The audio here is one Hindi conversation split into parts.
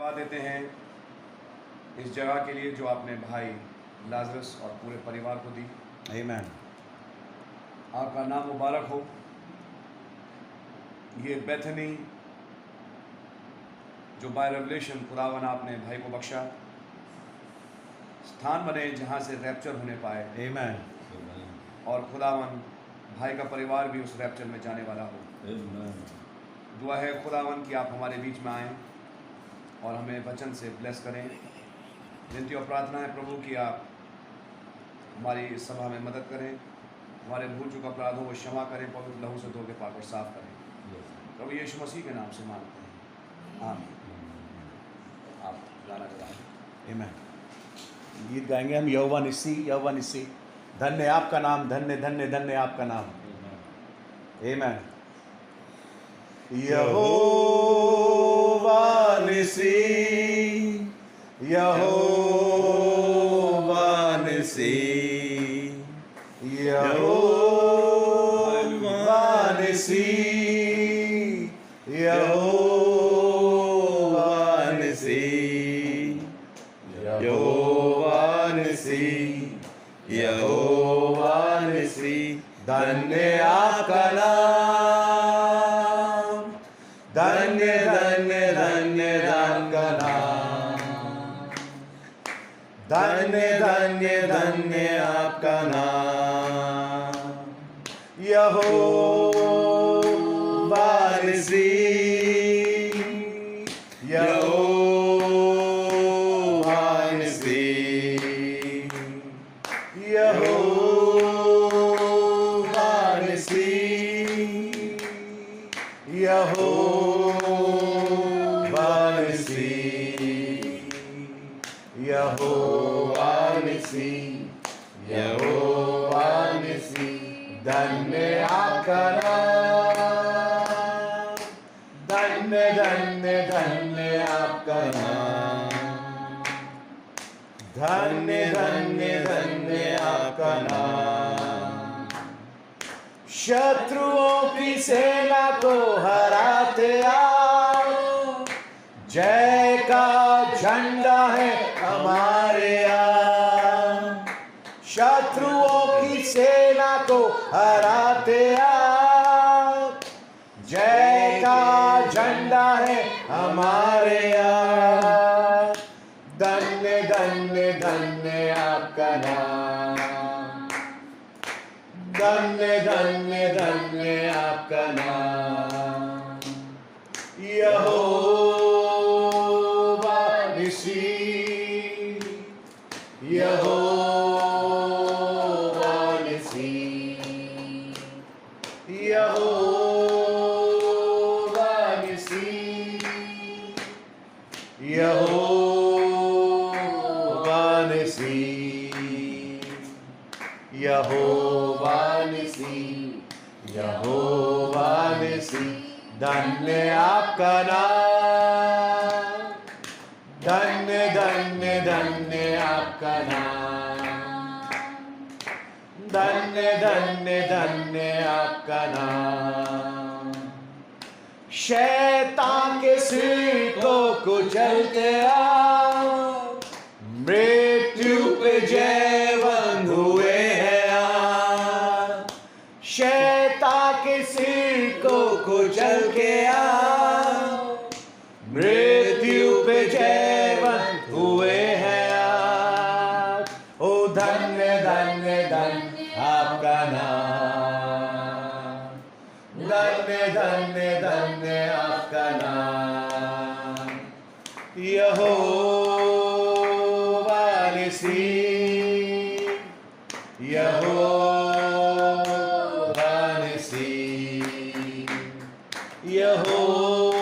धन्यवाद देते हैं इस जगह के लिए जो आपने भाई लाजरस और पूरे परिवार को दी। Amen. आपका नाम मुबारक हो। ये बेथनी जो बाय रेवलेशन खुदावन आपने भाई को बख्शा, स्थान बने जहाँ से रैप्चर होने पाए। Amen. और खुदावन भाई का परिवार भी उस रैप्चर में जाने वाला हो। Amen. दुआ है खुदावन कि आप हमारे बीच में आएँ और हमें वचन से ब्लेस करें। विनती और प्रार्थना है प्रभु कि आप हमारी इस सभा में मदद करें, हमारे भूल चुका अपराधों को क्षमा करें, पवित्र लहू से धो के पाक और साफ करें। प्रभु यीशु मसीह के नाम से मांगते हैं, आमीन। आप गाना गाएं। Amen. गीत गाएंगे हम। यहोवा निस्सी, यहोवा निस्सी, धन्य आपका नाम, धन्य धन्य धन्य आपका नाम। Amen. यहोवा निस्सी, यहोवा निस्सी, यहोवा निस्सी, यहोवा निस्सी, यहोवा निस्सी, यहोवा निस्सी, धन्य आपका नाम, धन्य धन्य धन्य आपका नाम, धन्य धन्य धन्य आपका नाम, यहोवा निस्सी, यहोवा निस्सी, यहोवा निस्सी, यहोवा निस्सी, यहोवा निस्सी, यहोवा निस्सी, धन्य आपका नाम, धन्य धन्य धन्य आपका नाम, धन्य धन्य धन्य आपका नाम, शत्रुओं की सेना को हराते आओ, जय का झंडा है हमारे यहाँ, शत्रुओं की सेना को हराते आओ, जय का झंडा है हमारे यहाँ, धन्य धन्य धन्य आपका नाम, धन्य धन्य धन्य आपका नाम, यहोवा निस्सी, यहोवा निस्सी, यहोवा निस्सी, यहोवा निस्सी, यहोवा निस्सी, यहोवा निस्सी, धन्य आपका नाम, धन्य धन्य धन्य आपका नाम, धन्य धन्य धन्य आपका नाम, शैतान के सिर को कुचलते आओ, मृत्यु पे जयवंत हुए हैं आप, शैतान के सिर को कुचल के आओ, मृत्यु पे जयवंत हुए हैं आप, ओ धन्य धन्य धन्य आपका नाम, धन्य धन्य धन्य आपका नाम, यहोवा निस्सी, यहोवा निस्सी, यहोवा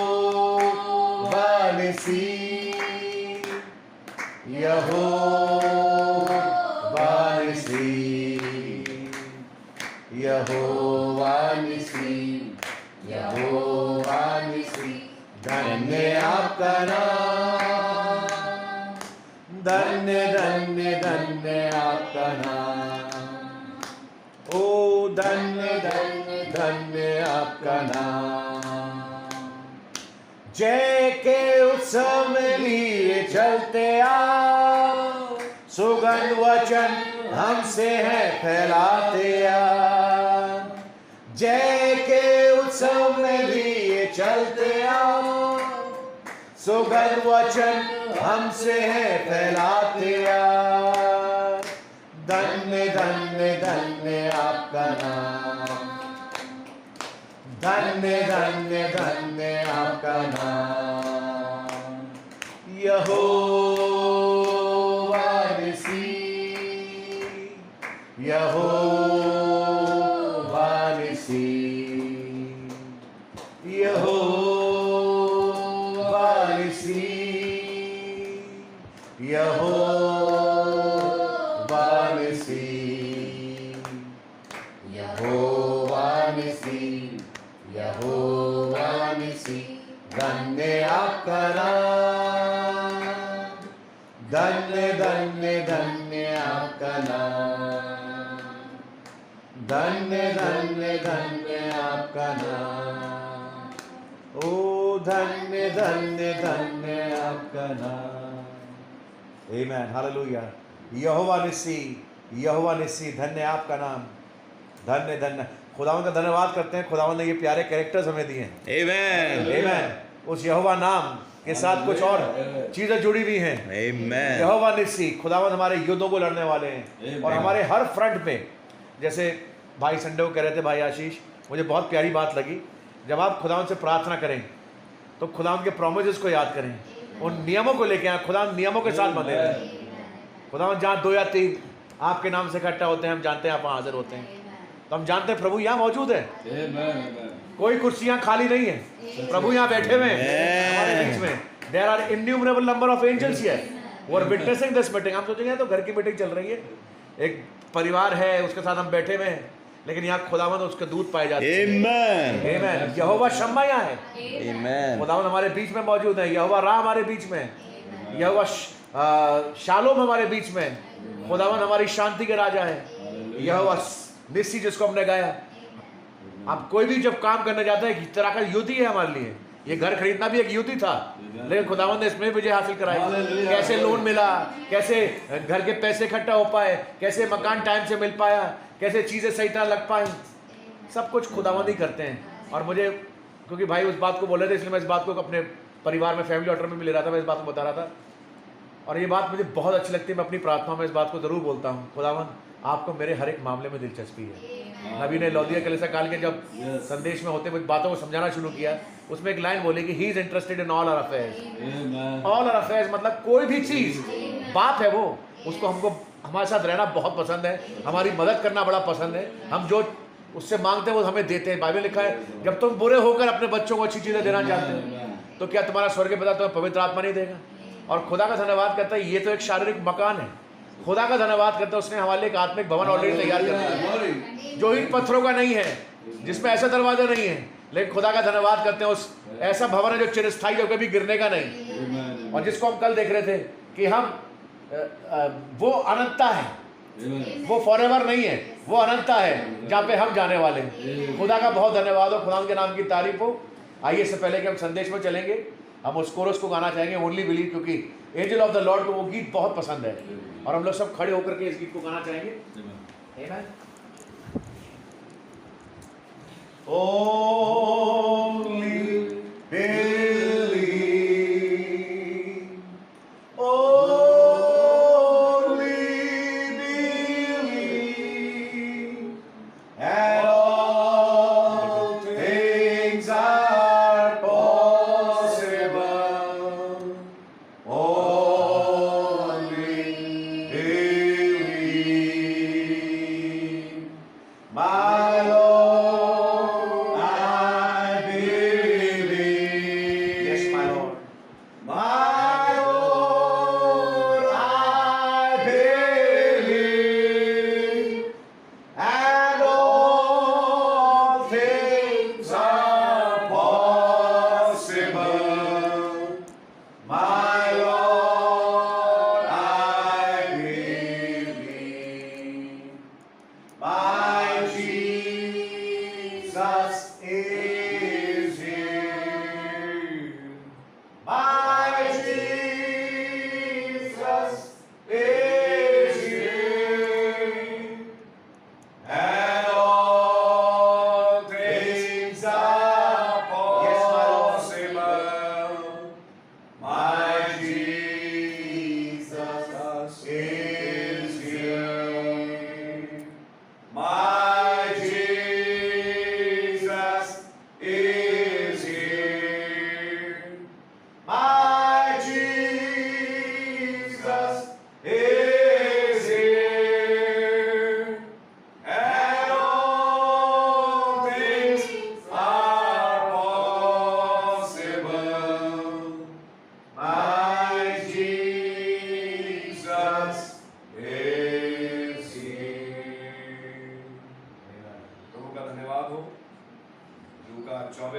निस्सी, यहोवा निस्सी, यहोवा निस्सी, यहोवा निस्सी, धन्य आपका नाम, धन्य धन्य धन्य आपका नाम, ओ धन्य धन्य धन्य आपका नाम, जय के उत्सव में लिए चलते आओ, सुगंध वचन हमसे है फैलाते आओ। जय के उत्सव में लिए चलते आओ, सुगंध वचन हमसे है फैलाते आओ। धन्य धन्य धन्य आपका नाम, धन्य धन्य धन्य आपका नाम। यहोवा निसी, यहोवा निसी, यहोवा निसी, यहोवा निसी, यहोवा निसी, यहोवा निसी। धन्य आपका नाम, धन्य धन्य धन्य आपका नाम, धन्य धन्य धन्य आपका नाम। ओ धन्य धन्य धन्य आपका नाम। आमेन, हालेलुया। यहोवा निसी, यहोवा निसी, धन्य आपका नाम, धन्य धन्य। खुदावंद का धन्यवाद करते हैं, खुदावंद ने ये प्यारे कैरेक्टर्स हमें दिए हैं। आमेन, आमेन। उस यहोवा नाम के साथ कुछ और चीजें जुड़ी हुई हैं। आमेन। यहोवा निसी, खुदावंद हमारे युद्धों को लड़ने वाले हैं और हमारे हर फ्रंट पे, जैसे भाई संडे को कह रहे थे, भाई आशीष, मुझे बहुत प्यारी बात लगी, जब आप खुदावंद से प्रार्थना करें तो खुदावंद के प्रोमिसेस को याद करें, उन नियमों को लेके आए, खुदावंद नियमों के साथ बंधे रहे। खुदावंद जहाँ 2 या 3 आपके नाम से इकट्ठा होते हैं, हम जानते हैं आप वहाँ हाजिर होते हैं, तो हम जानते हैं प्रभु यहाँ मौजूद है। कोई कुर्सियाँ खाली नहीं है, प्रभु यहाँ बैठे हुए हैं हमारे बीच में। There are innumerable number of angels here who are witnessing this meeting. हम सोचेंगे तो घर की मीटिंग चल रही है, एक परिवार है उसके साथ हम बैठे हुए हैं, लेकिन यहाँ खुदावंद उसके दूत पाए जाते हैं। आमेन, आमेन। यहोवा शम्मा यहाँ है, आमेन। खुदावंद हमारे बीच में मौजूद है। यहोवा राह हमारे बीच में, यहोवा शालोम हमारे बीच में। खुदावंद हमारी शांति के राजा है। यहोवा निसी जिसको हमने गाया। अब कोई भी जब काम करने जाता है एक तरह का युद्ध ही है हमारे लिए। ये घर खरीदना भी एक युद्ध ही था, लेकिन खुदावंद ने इसमें विजय हासिल कराई। कैसे लोन मिला, कैसे घर के पैसे इकट्ठा हो पाए, कैसे मकान टाइम से मिल पाया, कैसे चीज़ें सही तरह लग पाई, सब कुछ खुदावंद ही करते हैं। और मुझे, क्योंकि भाई उस बात को बोल रहे थे, इसलिए मैं इस बात को अपने परिवार में, फैमिली ऑर्डर में भी ले रहा था, मैं इस बात को बता रहा था। और ये बात मुझे बहुत अच्छी लगती है, मैं अपनी प्रार्थना में इस बात को ज़रूर बोलता हूँ, खुदावंद आपको मेरे हर एक मामले में दिलचस्पी है। नबी ने लौदिया कलीसिया काल के जब संदेश में होते हुए बातों को समझाना शुरू किया, उसमें एक लाइन बोली कि he is interested in all our affairs. All our affairs मतलब कोई भी चीज़, बात है वो, उसको हमको हमारे साथ रहना बहुत पसंद है, हमारी मदद करना बड़ा पसंद है। हम जो उससे मांगते हैं वो हमें देते हैं। बाइबल लिखा है, जब तुम बुरे होकर अपने बच्चों को अच्छी चीज़ें देना चाहते हो, तो क्या तुम्हारा स्वर्गीय पिता तुम्हें पवित्र आत्मा नहीं देगा? और खुदा का धन्यवाद करता है, ये तो एक शारीरिक मकान है। खुदा का धन्यवाद करता है, उसने हमारे लिए एक आत्मिक भवन ऑलरेडी तैयार कर दिया है, जो इन पत्थरों का नहीं है, जिसमें ऐसा दरवाजा नहीं है, लेकिन खुदा का धन्यवाद करते हैं, उस ऐसा भवन है जो चिरस्थायी, जो कभी गिरने का नहीं, और जिसको हम कल देख रहे थे कि हम वो अनंतता है, वो फॉरएवर नहीं है, वो अनंतता है जहाँ पे हम जाने वाले हैं। खुदा का बहुत धन्यवाद हो, खुदा के नाम की तारीफ हो। आइए, इससे पहले कि हम संदेश में चलेंगे, हम उस कोरस को गाना चाहेंगे, ओनली बिलीव, क्योंकि एंजल ऑफ द लॉर्ड को वो गीत बहुत पसंद है, और हम लोग सब खड़े होकर के इस गीत को गाना चाहेंगे। आमेन। Only believe, only believe, and all things are possible. Only believe, my Lord. I believe.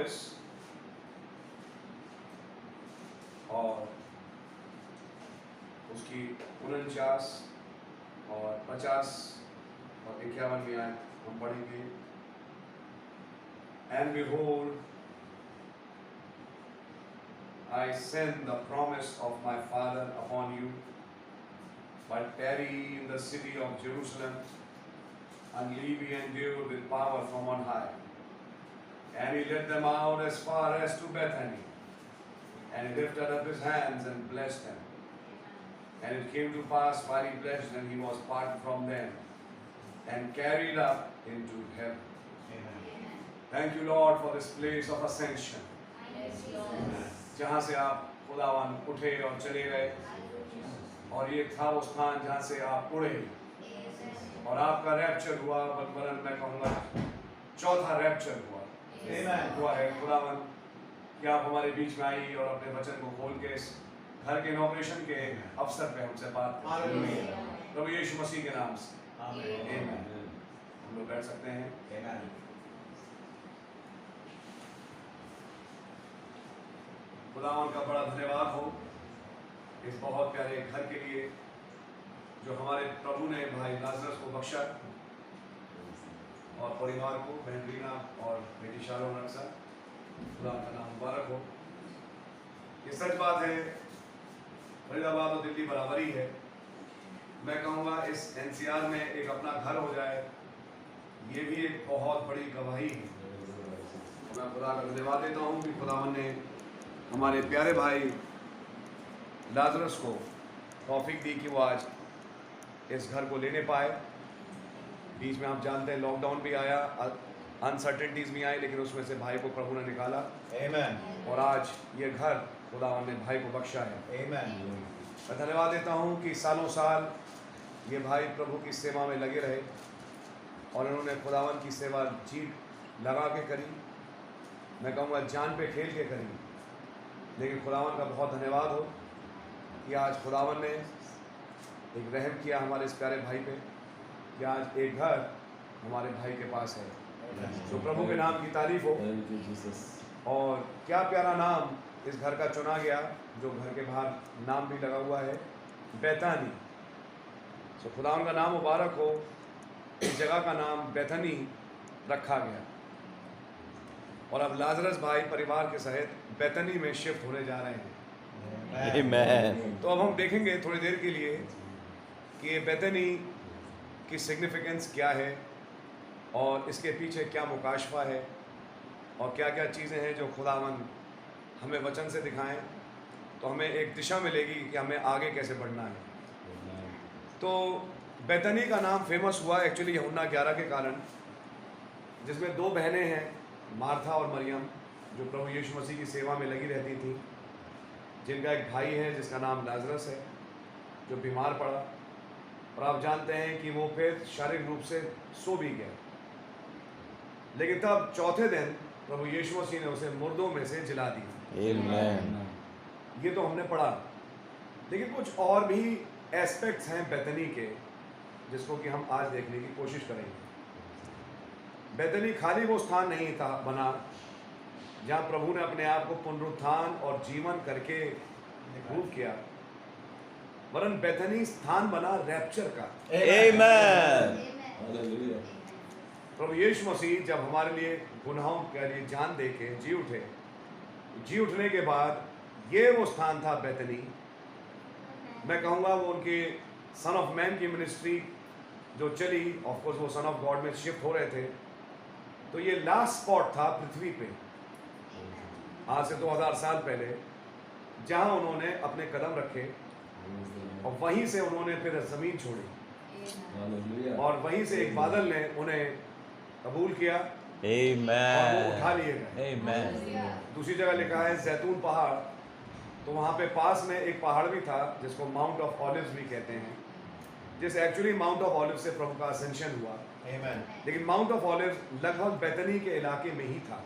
24 और उसकी 49 और 50 और 51 में आए हम पढ़ेंगे। And behold, I send the promise of my Father upon you, but tarry in the city of Jerusalem until be endued with power from on high. And he led them out as far as to Bethany, and he lifted up his hands and blessed them. And it came to pass while he blessed them, he was parted from them and carried up into heaven. Amen. Thank you, Lord, for this place of ascension. जहाँ से आप खुदावन उठे और चले गए, और ये था वो स्थान जहाँ से आप उड़े और आपका रैप्चर हुआ। वरन मैं कहूँगा चौथा रैप्चर हुआ है खुदावन कि आप हमारे बीच में आई और अपने वचन को खोल के इस घर के इनॉग्रेशन के अवसर पे हमसे बात करें। प्रभु यीशु मसीह के नाम से आमीन। हम लोग बैठ सकते हैं। खुदावन का बड़ा धन्यवाद हो इस बहुत प्यारे घर के लिए जो हमारे प्रभु ने भाई लाजरस को बख्शा और परिवार को, बहन रीना और बेटी शारोन अक्सर, खुदा का नाम मुबारक हो। ये सच बात है, फरीदाबाद और दिल्ली बराबरी है। मैं कहूँगा इस एनसीआर में एक अपना घर हो जाए, ये भी एक बहुत बड़ी गवाही है। मैं खुदा का धन्यवाद देता हूँ कि खुदावन ने हमारे प्यारे भाई लाजरस को तौफीक दी कि वो आज इस घर को लेने पाए। बीच में आप जानते हैं लॉकडाउन भी आया, अनसर्टेनिटीज़ भी आई, लेकिन उसमें से भाई को प्रभु ने निकाला। आमीन। और आज ये घर खुदावन ने भाई को बख्शा है। आमीन। मैं धन्यवाद देता हूँ कि सालों साल ये भाई प्रभु की सेवा में लगे रहे और उन्होंने खुदावन की सेवा जी लगा के करी। मैं कहूँगा जान पे खेल के करी, लेकिन खुदावन का बहुत धन्यवाद हो कि आज खुदावन ने एक रहम किया हमारे इस प्यारे भाई पे कि आज एक घर हमारे भाई के पास है। तो प्रभु के नाम की तारीफ हो। और क्या प्यारा नाम इस घर का चुना गया, जो घर के बाहर नाम भी लगा हुआ है, बेथानी। तो खुदावन का नाम मुबारक हो। इस जगह का नाम बेथनी रखा गया और अब लाजरस भाई परिवार के सहित बेथनी में शिफ्ट होने जा रहे हैं। आमीन। तो अब हम देखेंगे थोड़ी देर के लिए कि ये बेथनी की सिग्निफिकेंस क्या है और इसके पीछे क्या मुकाशफा है और क्या क्या चीज़ें हैं जो खुदावन हमें वचन से दिखाएं, तो हमें एक दिशा मिलेगी कि हमें आगे कैसे बढ़ना है। तो बेथनी का नाम फेमस हुआ एक्चुअली यूहन्ना 11 के कारण, जिसमें दो बहनें हैं, मार्था और मरियम, जो प्रभु यीशु मसीह की सेवा में लगी रहती थी, जिनका एक भाई है जिसका नाम लाजरस है, जो बीमार पड़ा और आप जानते हैं कि वो फिर शारीरिक रूप से सो भी गया, लेकिन तब चौथे दिन प्रभु यीशु मसीह ने उसे मुर्दों में से जिला दिया। आमीन। ये तो हमने पढ़ा, लेकिन कुछ और भी एस्पेक्ट्स हैं बेथनी के जिसको कि हम आज देखने की कोशिश करेंगे। बेथनी खाली वो स्थान नहीं था बना जहाँ प्रभु ने अपने आप को पुनरुत्थान और जीवन करके प्रूव किया, वरन बेथनी स्थान बना रैप्चर का। आमीन। प्रभु यीशु मसीह जब हमारे लिए गुनाहों के लिए जान दे के जी उठे, जी उठने के बाद ये वो स्थान था बेथनी। मैं कहूँगा वो उनके सन ऑफ मैन की मिनिस्ट्री जो चली, ऑफ कोर्स वो सन ऑफ गॉड में शिफ्ट हो रहे थे, तो ये लास्ट स्पॉट था पृथ्वी पे आज से 2000 साल पहले, जहाँ उन्होंने अपने कदम रखे और वहीं से उन्होंने फिर ज़मीन छोड़ी और वहीं से एक बादल ने उन्हें कबूल किया और वो उठा लिए गए। दूसरी जगह लिखा है जैतून पहाड़, तो वहाँ पे पास में एक पहाड़ भी था जिसको माउंट ऑफ ऑलिव्स भी कहते हैं, जिस एक्चुअली माउंट ऑफ ऑलिव्स से प्रभु का असेंशन हुआ। लेकिन माउंट ऑफ ऑलिव्स लगभग बेथनी के इलाके में ही था।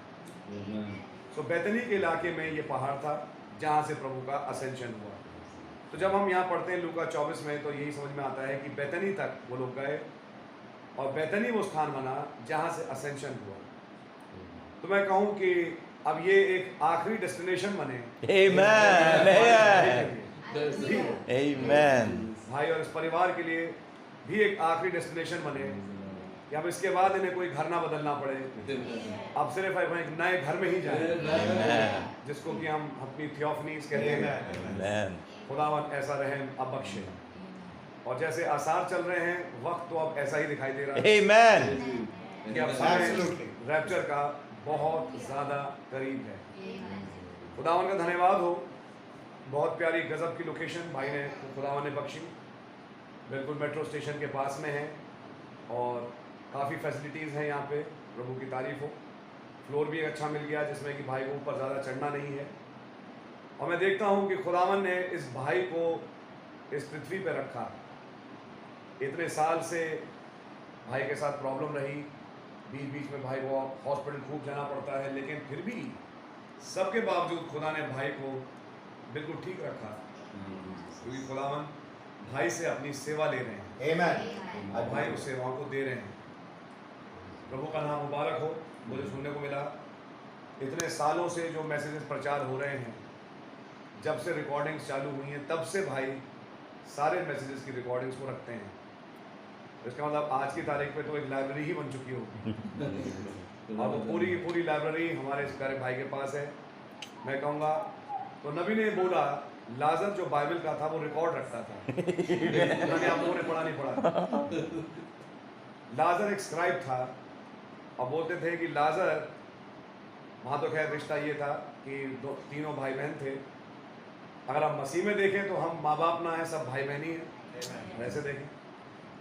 तो बेथनी के इलाके में ये पहाड़ था जहाँ से प्रभु का असेंशन हुआ। तो जब हम यहाँ पढ़ते हैं लूका 24 में, तो यही समझ में आता है कि बेथनी तक वो लोग गए और बेथनी वो स्थान बना जहाँ से असेंशन हुआ। तो मैं कहूँ कि अब ये एक आखिरी डेस्टिनेशन बने Amen. Amen. भाई और इस परिवार के लिए भी एक आखिरी डेस्टिनेशन बने कि अब इसके बाद इन्हें कोई घर ना बदलना पड़े, अब सिर्फ अब एक नए घर में ही जाए, Amen. जिसको कि हम अपनी थियोफनीज कहते हैं। Amen. खुदावन ऐसा रहम अब बख्शे। और जैसे आसार चल रहे हैं, वक्त तो अब ऐसा ही दिखाई दे रहा है Amen. कि अब समय रैप्चर का बहुत ज़्यादा करीब है। खुदावन का धन्यवाद हो, बहुत प्यारी गजब की लोकेशन भाई ने खुदावन ने बख्शी, बिल्कुल मेट्रो स्टेशन के पास में है और काफ़ी फैसिलिटीज़ हैं यहाँ पे, प्रभु की तारीफ हो। फ्लोर भी अच्छा मिल गया जिसमें कि भाई को ऊपर ज़्यादा चढ़ना नहीं है। और मैं देखता हूँ कि खुदावन ने इस भाई को इस पृथ्वी पे रखा। इतने साल से भाई के साथ प्रॉब्लम रही, बीच बीच में भाई को हॉस्पिटल खूब जाना पड़ता है, लेकिन फिर भी सबके बावजूद खुदा ने भाई को बिल्कुल ठीक रखा, क्योंकि खुदावन भाई से अपनी सेवा ले रहे हैं। Amen. और भाई उस सेवाओं को दे रहे हैं। प्रभु का नाम मुबारक हो। मुझे सुनने को मिला इतने सालों से जो मैसेजेस प्रचार हो रहे हैं, जब से रिकॉर्डिंग्स चालू हुई हैं तब से भाई सारे मैसेजेस की रिकॉर्डिंग्स को रखते हैं। इसका मतलब आज की तारीख पे तो एक लाइब्रेरी ही बन चुकी होगी। अब वो पूरी की पूरी लाइब्रेरी हमारे इस प्यारे भाई के पास है। मैं कहूँगा तो नबी ने बोला लाजर जो बाइबल का था वो रिकॉर्ड रखता था। उन्होंने आप लोगों ने पढ़ा नहीं पढ़ा। लाजर एक स्क्राइब था और बोलते थे कि लाजर, वहाँ तो खैर रिश्ता ये था कि तीनों भाई बहन थे। अगर आप मसीह में देखें तो हम माँ बाप ना हैं, सब भाई बहन ही हैं वैसे देखें,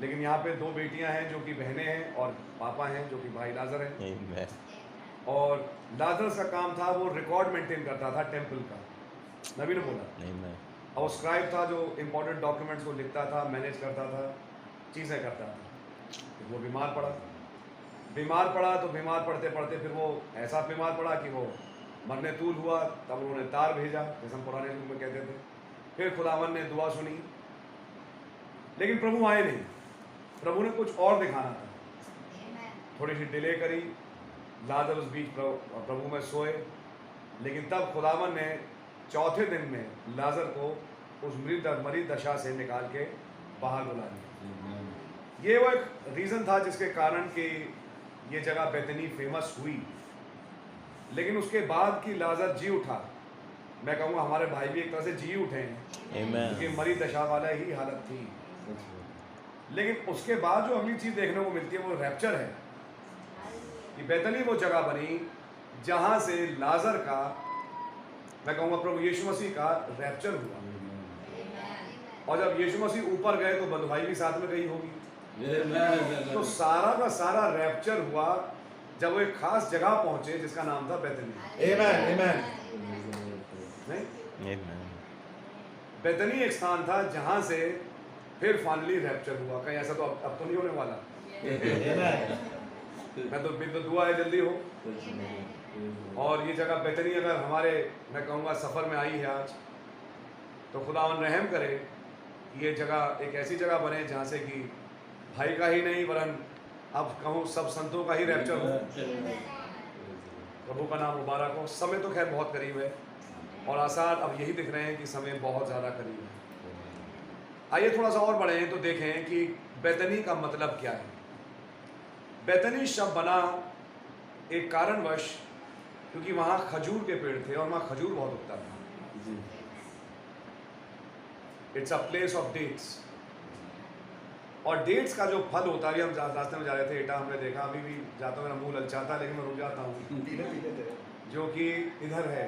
लेकिन यहाँ पे दो बेटियाँ हैं जो कि बहनें हैं और पापा हैं जो कि भाई लाजर हैं। Amen. और लाजर का काम था वो रिकॉर्ड मेंटेन करता था टेम्पल का, नबी ने बोला। Amen. और वो स्क्राइब था जो इम्पोर्टेंट डॉक्यूमेंट्स को लिखता था, मैनेज करता था, चीज़ें करता था। तो वो बीमार पड़ा तो बीमार पड़ते पड़ते फिर वो ऐसा बीमार पड़ा कि वो मरने तूल हुआ। तब उन्होंने तार भेजा, जैसे हम पुराने युग में कहते थे। फिर खुदावन ने दुआ सुनी, लेकिन प्रभु आए नहीं। प्रभु ने कुछ और दिखाना था, थोड़ी सी डिले करी। लाजर उस बीच प्रभु में सोए, लेकिन तब खुदावन ने चौथे दिन में लाजर को उस मरीज दशा से निकाल के बाहर बुला लिया। ये वो एक रीज़न था जिसके कारण कि ये जगह बेतनी फेमस हुई। लेकिन उसके बाद कि लाजर जी उठा, मैं कहूँगा हमारे भाई भी एक तरह से जी उठे हैं, क्योंकि मरीज दशा वाला ही हालत थी। लेकिन उसके बाद जो अगली चीज़ देखने को मिलती है वो रैप्चर है कि बेतनी वो जगह बनी जहाँ से लाजर का, मैं कहूँगा प्रभु यीशु मसीह का रैप्चर हुआ। और जब यीशु मसीह ऊपर गए तो बंधुभाई भी साथ में गई होगी। तो सारा का सारा रैप्चर हुआ जब वो एक खास जगह पहुंचे जिसका नाम था बेतनी। Amen. Amen. नहीं, Amen. बेतनी एक स्थान था जहां से फिर फाइनली रैप्चर हुआ। कहीं ऐसा तो अब तो नहीं होने वाला। मैं तो बिल्कुल दुआ है जल्दी हो। और ये जगह बेतनी अगर हमारे, मैं कहूँगा सफ़र में आई है आज, तो खुदावन रहम करे ये जगह एक ऐसी जगह बने जहाँ से कि भाई का ही नहीं वरन अब कहूँ सब संतों का ही रैप्चर हो। प्रभु का नाम मुबारक हो। समय तो खैर बहुत करीब है और आसार अब यही दिख रहे हैं कि समय बहुत ज़्यादा करीब है। आइए थोड़ा सा और बढ़े हैं तो देखें कि बेतनी का मतलब क्या है। बेतनी शब्द बना एक कारणवश, क्योंकि वहाँ खजूर के पेड़ थे और वहाँ खजूर बहुत उगता था। It's a place of dates. और डेट्स का जो फल होता है, हम रास्ते में जा रहे थे, एटा हमने देखा, अभी भी जाता हूँ मेरा मुंह ललचाता है लेकिन मैं रुक जाता हूँ। जो कि इधर है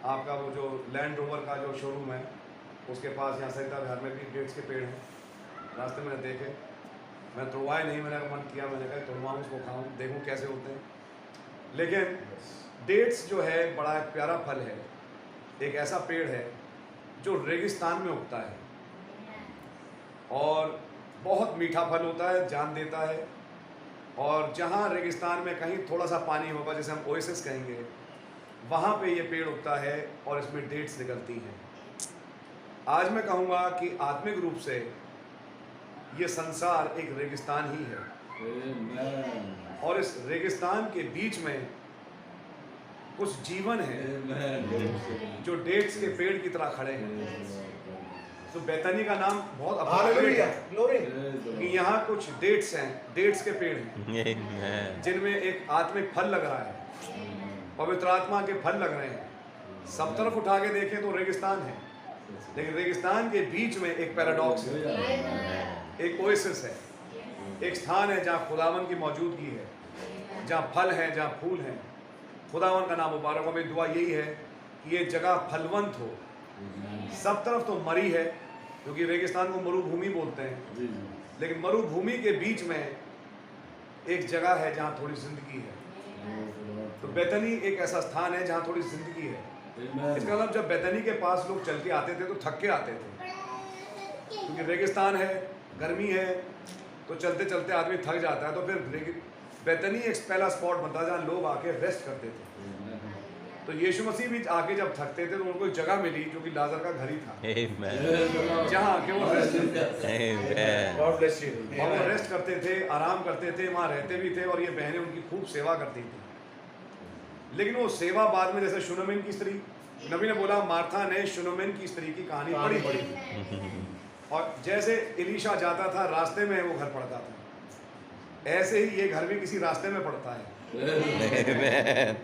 आपका वो जो लैंड रोवर का जो शोरूम है उसके पास, यहाँ सरिता बिहार में भी डेट्स के पेड़ हैं। रास्ते में देखे, मैं तोड़वाए नहीं, मैंने मन किया, मैंने कहा तोड़वाऊँ उसको, खाऊँ, देखूँ कैसे होते हैं। लेकिन डेट्स जो है बड़ा एक प्यारा फल है, एक ऐसा पेड़ है जो रेगिस्तान में उगता है और बहुत मीठा फल होता है, जान देता है। और जहाँ रेगिस्तान में कहीं थोड़ा सा पानी होगा, जैसे हम ओएसिस कहेंगे, वहाँ पे ये पेड़ उगता है और इसमें डेट्स निकलती हैं। आज मैं कहूँगा कि आत्मिक रूप से ये संसार एक रेगिस्तान ही है। और इस रेगिस्तान के बीच में कुछ जीवन है जो डेट्स के पेड़ की तरह खड़े हैं। तो बेतनी का नाम बहुत appropriate है Glory. कि यहाँ कुछ डेट्स हैं, डेट्स के पेड़ हैं Amen. जिनमें एक आत्मिक फल लग रहा है, पवित्र आत्मा के फल लग रहे हैं। सब तरफ उठा के देखें तो रेगिस्तान है, लेकिन रेगिस्तान के बीच में एक पैराडॉक्स है, एक ओएसिस है, एक स्थान है जहाँ खुदावन की मौजूदगी है, जहाँ फल है, जहाँ फूल है। खुदावन का नाम मुबारक हो। मेरी दुआ यही है कि ये जगह फलवंत हो। सब तरफ तो मरी है, क्योंकि रेगिस्तान को मरुभूमि बोलते हैं, लेकिन मरुभूमि के बीच में एक जगह है जहाँ थोड़ी जिंदगी है। तो बेतनी एक ऐसा स्थान है जहाँ थोड़ी जिंदगी है। इसका मतलब जब बेतनी के पास लोग चल के आते थे तो थक के आते थे, क्योंकि रेगिस्तान है, गर्मी है, तो चलते चलते आदमी थक जाता है। तो फिर बेतनी एक पहला स्पॉट बनता है जहाँ लोग आके रेस्ट करते थे। तो यीशु मसीह भी आके जब थकते थे तो उनको एक जगह मिली जो कि लाजर का घर ही था, Amen. जहाँ आके वो रेस्ट करते थे। Amen. God bless you. और वो रेस्ट करते थे, आराम करते थे, वहाँ रहते भी थे, और ये बहनें उनकी खूब सेवा करती थी। लेकिन वो सेवा बाद में, जैसे शुनोमिन की स्त्री, नबी ने बोला मार्था ने शुनोमिन की स्त्री की कहानी पढ़ी, और जैसे एलीशा जाता था रास्ते में वो घर पड़ता था, ऐसे ही ये घर भी किसी रास्ते में पड़ता है। Amen.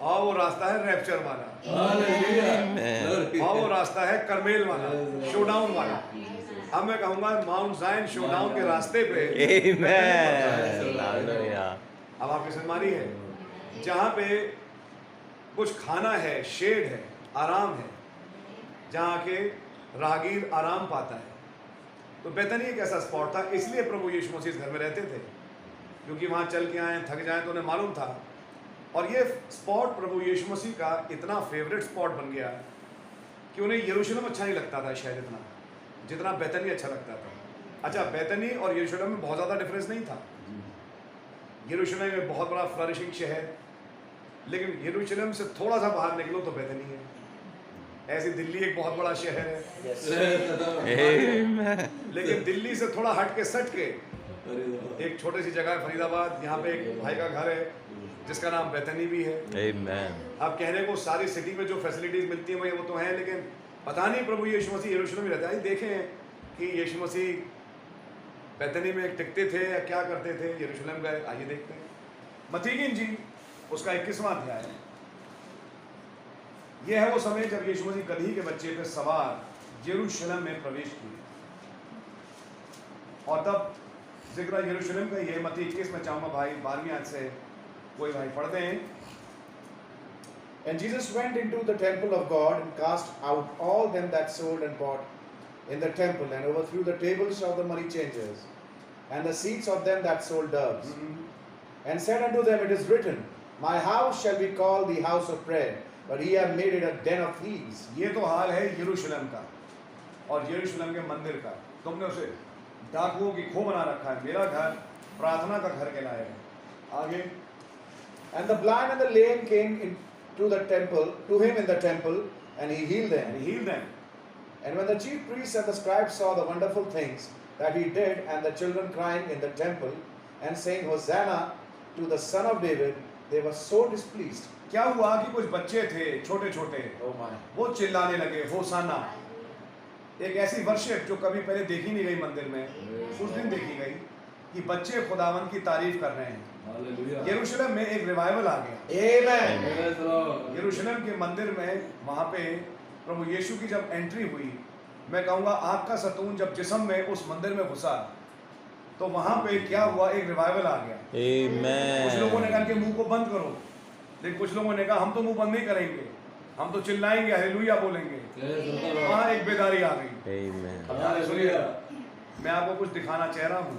और वो रास्ता है रैप्चर वाला, Amen. और वो रास्ता है करमेल वाला, शोडाउन वाला। अब मैं कहूँगा माउंट जायन शोडाउन के रास्ते पे Amen. Hallelujah. अब आपकी सम्मानी है, जहाँ पे कुछ खाना है, शेड है, आराम है, जहाँ के राहगीर आराम पाता है। तो बेतनी एक ऐसा स्पॉट था, इसलिए प्रभु यीशु मसीह इस घर में रहते थे, क्योंकि वहाँ चल के आए, थक जाए तो उन्हें मालूम था। और ये स्पॉट प्रभु यीशु मसीह का इतना फेवरेट स्पॉट बन गया कि उन्हें यरूशलेम अच्छा नहीं लगता था शायद इतना, जितना बेतनी अच्छा लगता था। अच्छा, बेतनी और यरूशलेम में बहुत ज़्यादा डिफरेंस नहीं था। यरूशलेम में बहुत बड़ा फ्लरिशिंग शहर, लेकिन यरूशलेम से थोड़ा सा बाहर निकलो तो बेतनी है। ऐसी दिल्ली एक बहुत बड़ा शहर है, Amen. लेकिन दिल्ली से थोड़ा हट के सट के एक छोटी सी जगह है फरीदाबाद, यहाँ पे एक भाई का घर है जिसका नाम बेतनी भी है। Amen. अब कहने को सारी सिटी में जो फैसिलिटीज मिलती हैं वो तो हैं, लेकिन पता नहीं प्रभु यीशु मसीह यरूशलेम में रहता है। देखें कि यीशु मसीह बेतनी में टिकते थे या क्या करते थे, यरूशलेम गए। आइए देखते हैं मत्ती की इंजील उसका 21वां अध्याय है। यह है वो समय जब यीशु मसीह गदही के बच्चे पे सवार यरूशलेम में प्रवेश किए, और तब जिक्र यरूशलेम का ये मत्ती 21 में चाहूँगा भाई 12वीं आयत से कोई भाई पढ़ दें। And Jesus went into the temple of God and cast out all them that sold and bought in the temple, and overthrew the tables of the money changers and the seats of them that sold doves, and said unto them, It is written, My house shall be called the house of prayer, but ye have made it a den of thieves. ये तो हाल है यरूशलेम का और यरूशलेम के मंदिर का। तुमने उसे डाकुओं की खो बना रखा है, मेरा घर प्रार्थना का घर कहलाएगा। आगे, And the blind and the lame came into the temple, to him in the temple, and he healed them. and heal them. And when the chief priests and the scribes saw the wonderful things that he did, and the children crying in the temple, and saying, Hosanna to the Son of David, they were so displeased. क्या हुआ कि कुछ बच्चे थे छोटे छोटे, Oh my. वो चिल्लाने लगे होसाना। एक ऐसी वर्शिप जो कभी पहले देखी नहीं गई मंदिर में, उस दिन देखी गई कि बच्चे खुदावन की तारीफ कर रहे हैं। यरूशलेम में एक रिवाइवल आ गया। Amen. यरूशलेम के मंदिर में वहाँ पे प्रभु यीशु की जब एंट्री हुई, मैं कहूँगा आग का सतून जब जिस्म में उस मंदिर में घुसा, तो वहाँ पे क्या हुआ, एक रिवाइवल आ गया। कुछ लोगों ने Amen. कहा कि मुंह को बंद करो, लेकिन कुछ लोगों ने कहा हम तो मुंह बंद नहीं करेंगे, हम तो चिल्लाएंगे, हालेलुया बोलेंगे। वहाँ एक बेदारी आ गई। Amen. अब सुनिए, मैं आपको कुछ दिखाना चाह रहा हूँ।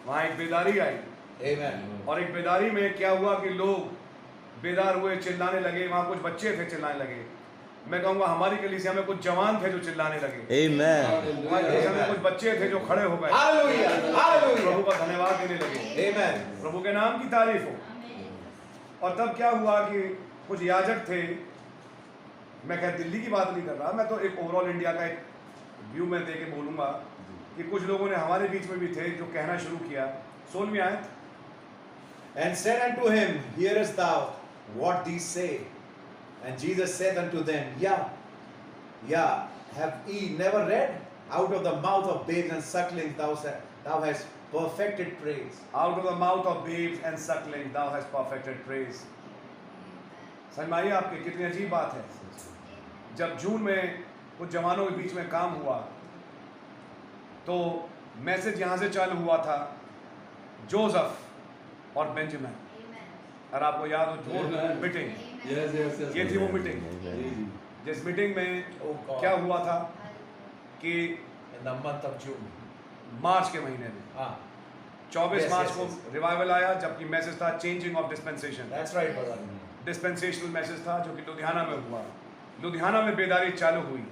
वहाँ एक बेदारी आई, Amen. और एक बेदारी में क्या हुआ कि लोग बेदार हुए, चिल्लाने लगे। वहाँ कुछ बच्चे थे चिल्लाने लगे। मैं कहूँगा हमारी कलीसिया में कुछ जवान थे जो चिल्लाने लगे। Amen. हमारी कलीसिया में कुछ बच्चे थे जो खड़े हो गए, Hallelujah. Hallelujah. प्रभु का धन्यवाद देने लगे। Amen. प्रभु के नाम की तारीफ हो। और तब क्या हुआ कि कुछ याजक थे, मैं खैर दिल्ली की बात नहीं कर रहा, मैं तो एक ओवरऑल इंडिया का एक व्यू में दे के बोलूँगा कि कुछ लोगों ने हमारे बीच में भी थे जो कहना शुरू किया। 16वीं आयत, And said unto him, Hearest thou what these say. And Jesus said unto them, have ye never read? Out of the mouth of babes and sucklings thou hast perfected praise. Out of the mouth of babes and sucklings thou hast perfected praise. समझ में आई आपके? कितनी अजीब बात है। जब जून में कुछ जवानों के बीच में काम हुआ तो मैसेज यहाँ से चालू हुआ था, जोसेफ और बेंजामिन। और आपको याद हो जो मीटिंग, ये थी वो मीटिंग जिस मीटिंग में क्या हुआ था कि In the month of June. मार्च के महीने में 24 मार्च को रिवाइवल आया, जबकि मैसेज था changing of dispensation. That's right, brother. Dispensational message था जो कि लुधियाना में हुआ। लुधियाना में बेदारी चालू हुई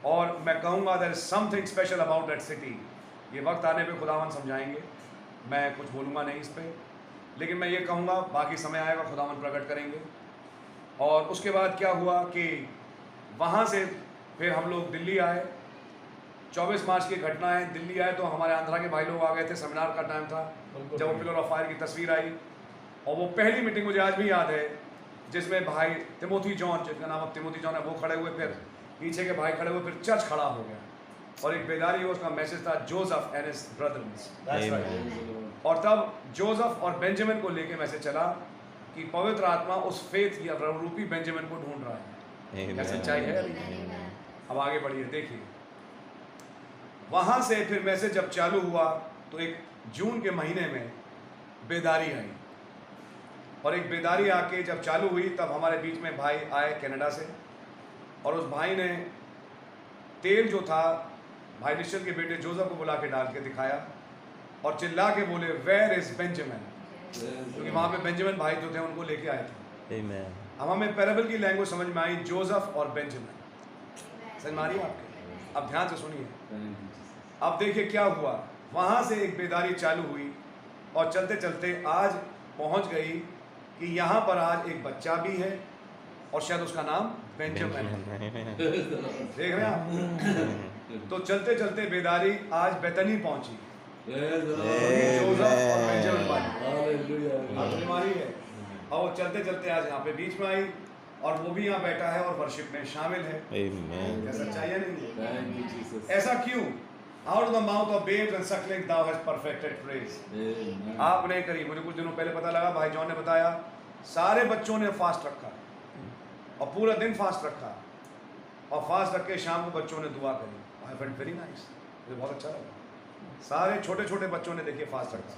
और मैं कहूँगा there is something special about that city. ये वक्त आने पे खुदावन समझाएंगे, मैं कुछ बोलूँगा नहीं इस पर, लेकिन मैं ये कहूँगा बाकी समय आएगा खुदावन प्रकट करेंगे। और उसके बाद क्या हुआ कि वहाँ से फिर हम लोग दिल्ली आए। 24 मार्च की घटना है, दिल्ली आए तो हमारे आंध्रा के भाई लोग आ गए थे, सेमिनार का टाइम था जब वो पिलर ऑफ फायर की तस्वीर आई। और वो पहली मीटिंग मुझे आज भी याद है जिसमें भाई तिमोथी जॉन, जिनका नाम अब तिमोथी जॉन है, वो खड़े हुए, फिर पीछे के भाई खड़े हुए, फिर चर्च खड़ा हो गया और एक बेदारी हो, उसका मैसेज था जोसेफ एंड हिज ब्रदर्स। और तब जोसेफ और बेंजामिन को लेके मैसेज चला कि पवित्र आत्मा उस फेथ या रूपी बेंजामिन को ढूंढ रहा है। क्या सच्चाई है? अब आगे बढ़िए, देखिए वहां से फिर मैसेज जब चालू हुआ तो एक जून के महीने में बेदारी आई और एक बेदारी आके जब चालू हुई तब हमारे बीच में भाई आए कनाडा से और उस भाई ने तेल जो था भाई निश्चल के बेटे जोसेफ को बुला के डाल के दिखाया और चिल्ला के बोले वेयर इज बेंजामिन, क्योंकि वहाँ पे बेंजामिन भाई जो थे उनको लेके आए थे। अब हमें पैराबल की लैंग्वेज समझ में आई, जोसेफ और बेंजामिन। समझ में आ रही है आपके? अब ध्यान से सुनिए। अब देखिए क्या हुआ, वहाँ से एक बेदारी चालू हुई और चलते चलते आज पहुँच गई कि यहाँ पर आज एक बच्चा भी है और शायद उसका नाम बेंजामिन है। देख रहे हैं आप? तो चलते चलते बेदारी आज बेतनी पहुंची। और चलते चलते आज यहाँ पे बीच में आई और वो भी यहाँ बैठा है और वर्शिप में शामिल है। क्या सच्चाई है? नहीं ऐसा क्यों? Out of the mouth of babes and sucklings thou hast perfected praise. आपने करी, मुझे कुछ दिनों पहले पता लगा, भाई जॉन ने बताया सारे बच्चों ने फास्ट रखा और पूरा दिन फास्ट रखा और फास्ट रख के शाम को बच्चों ने दुआ करी। आई फेल्ट वेरी नाइस, मुझे बहुत अच्छा लगा। सारे छोटे छोटे बच्चों ने देखिए फास्ट रखा।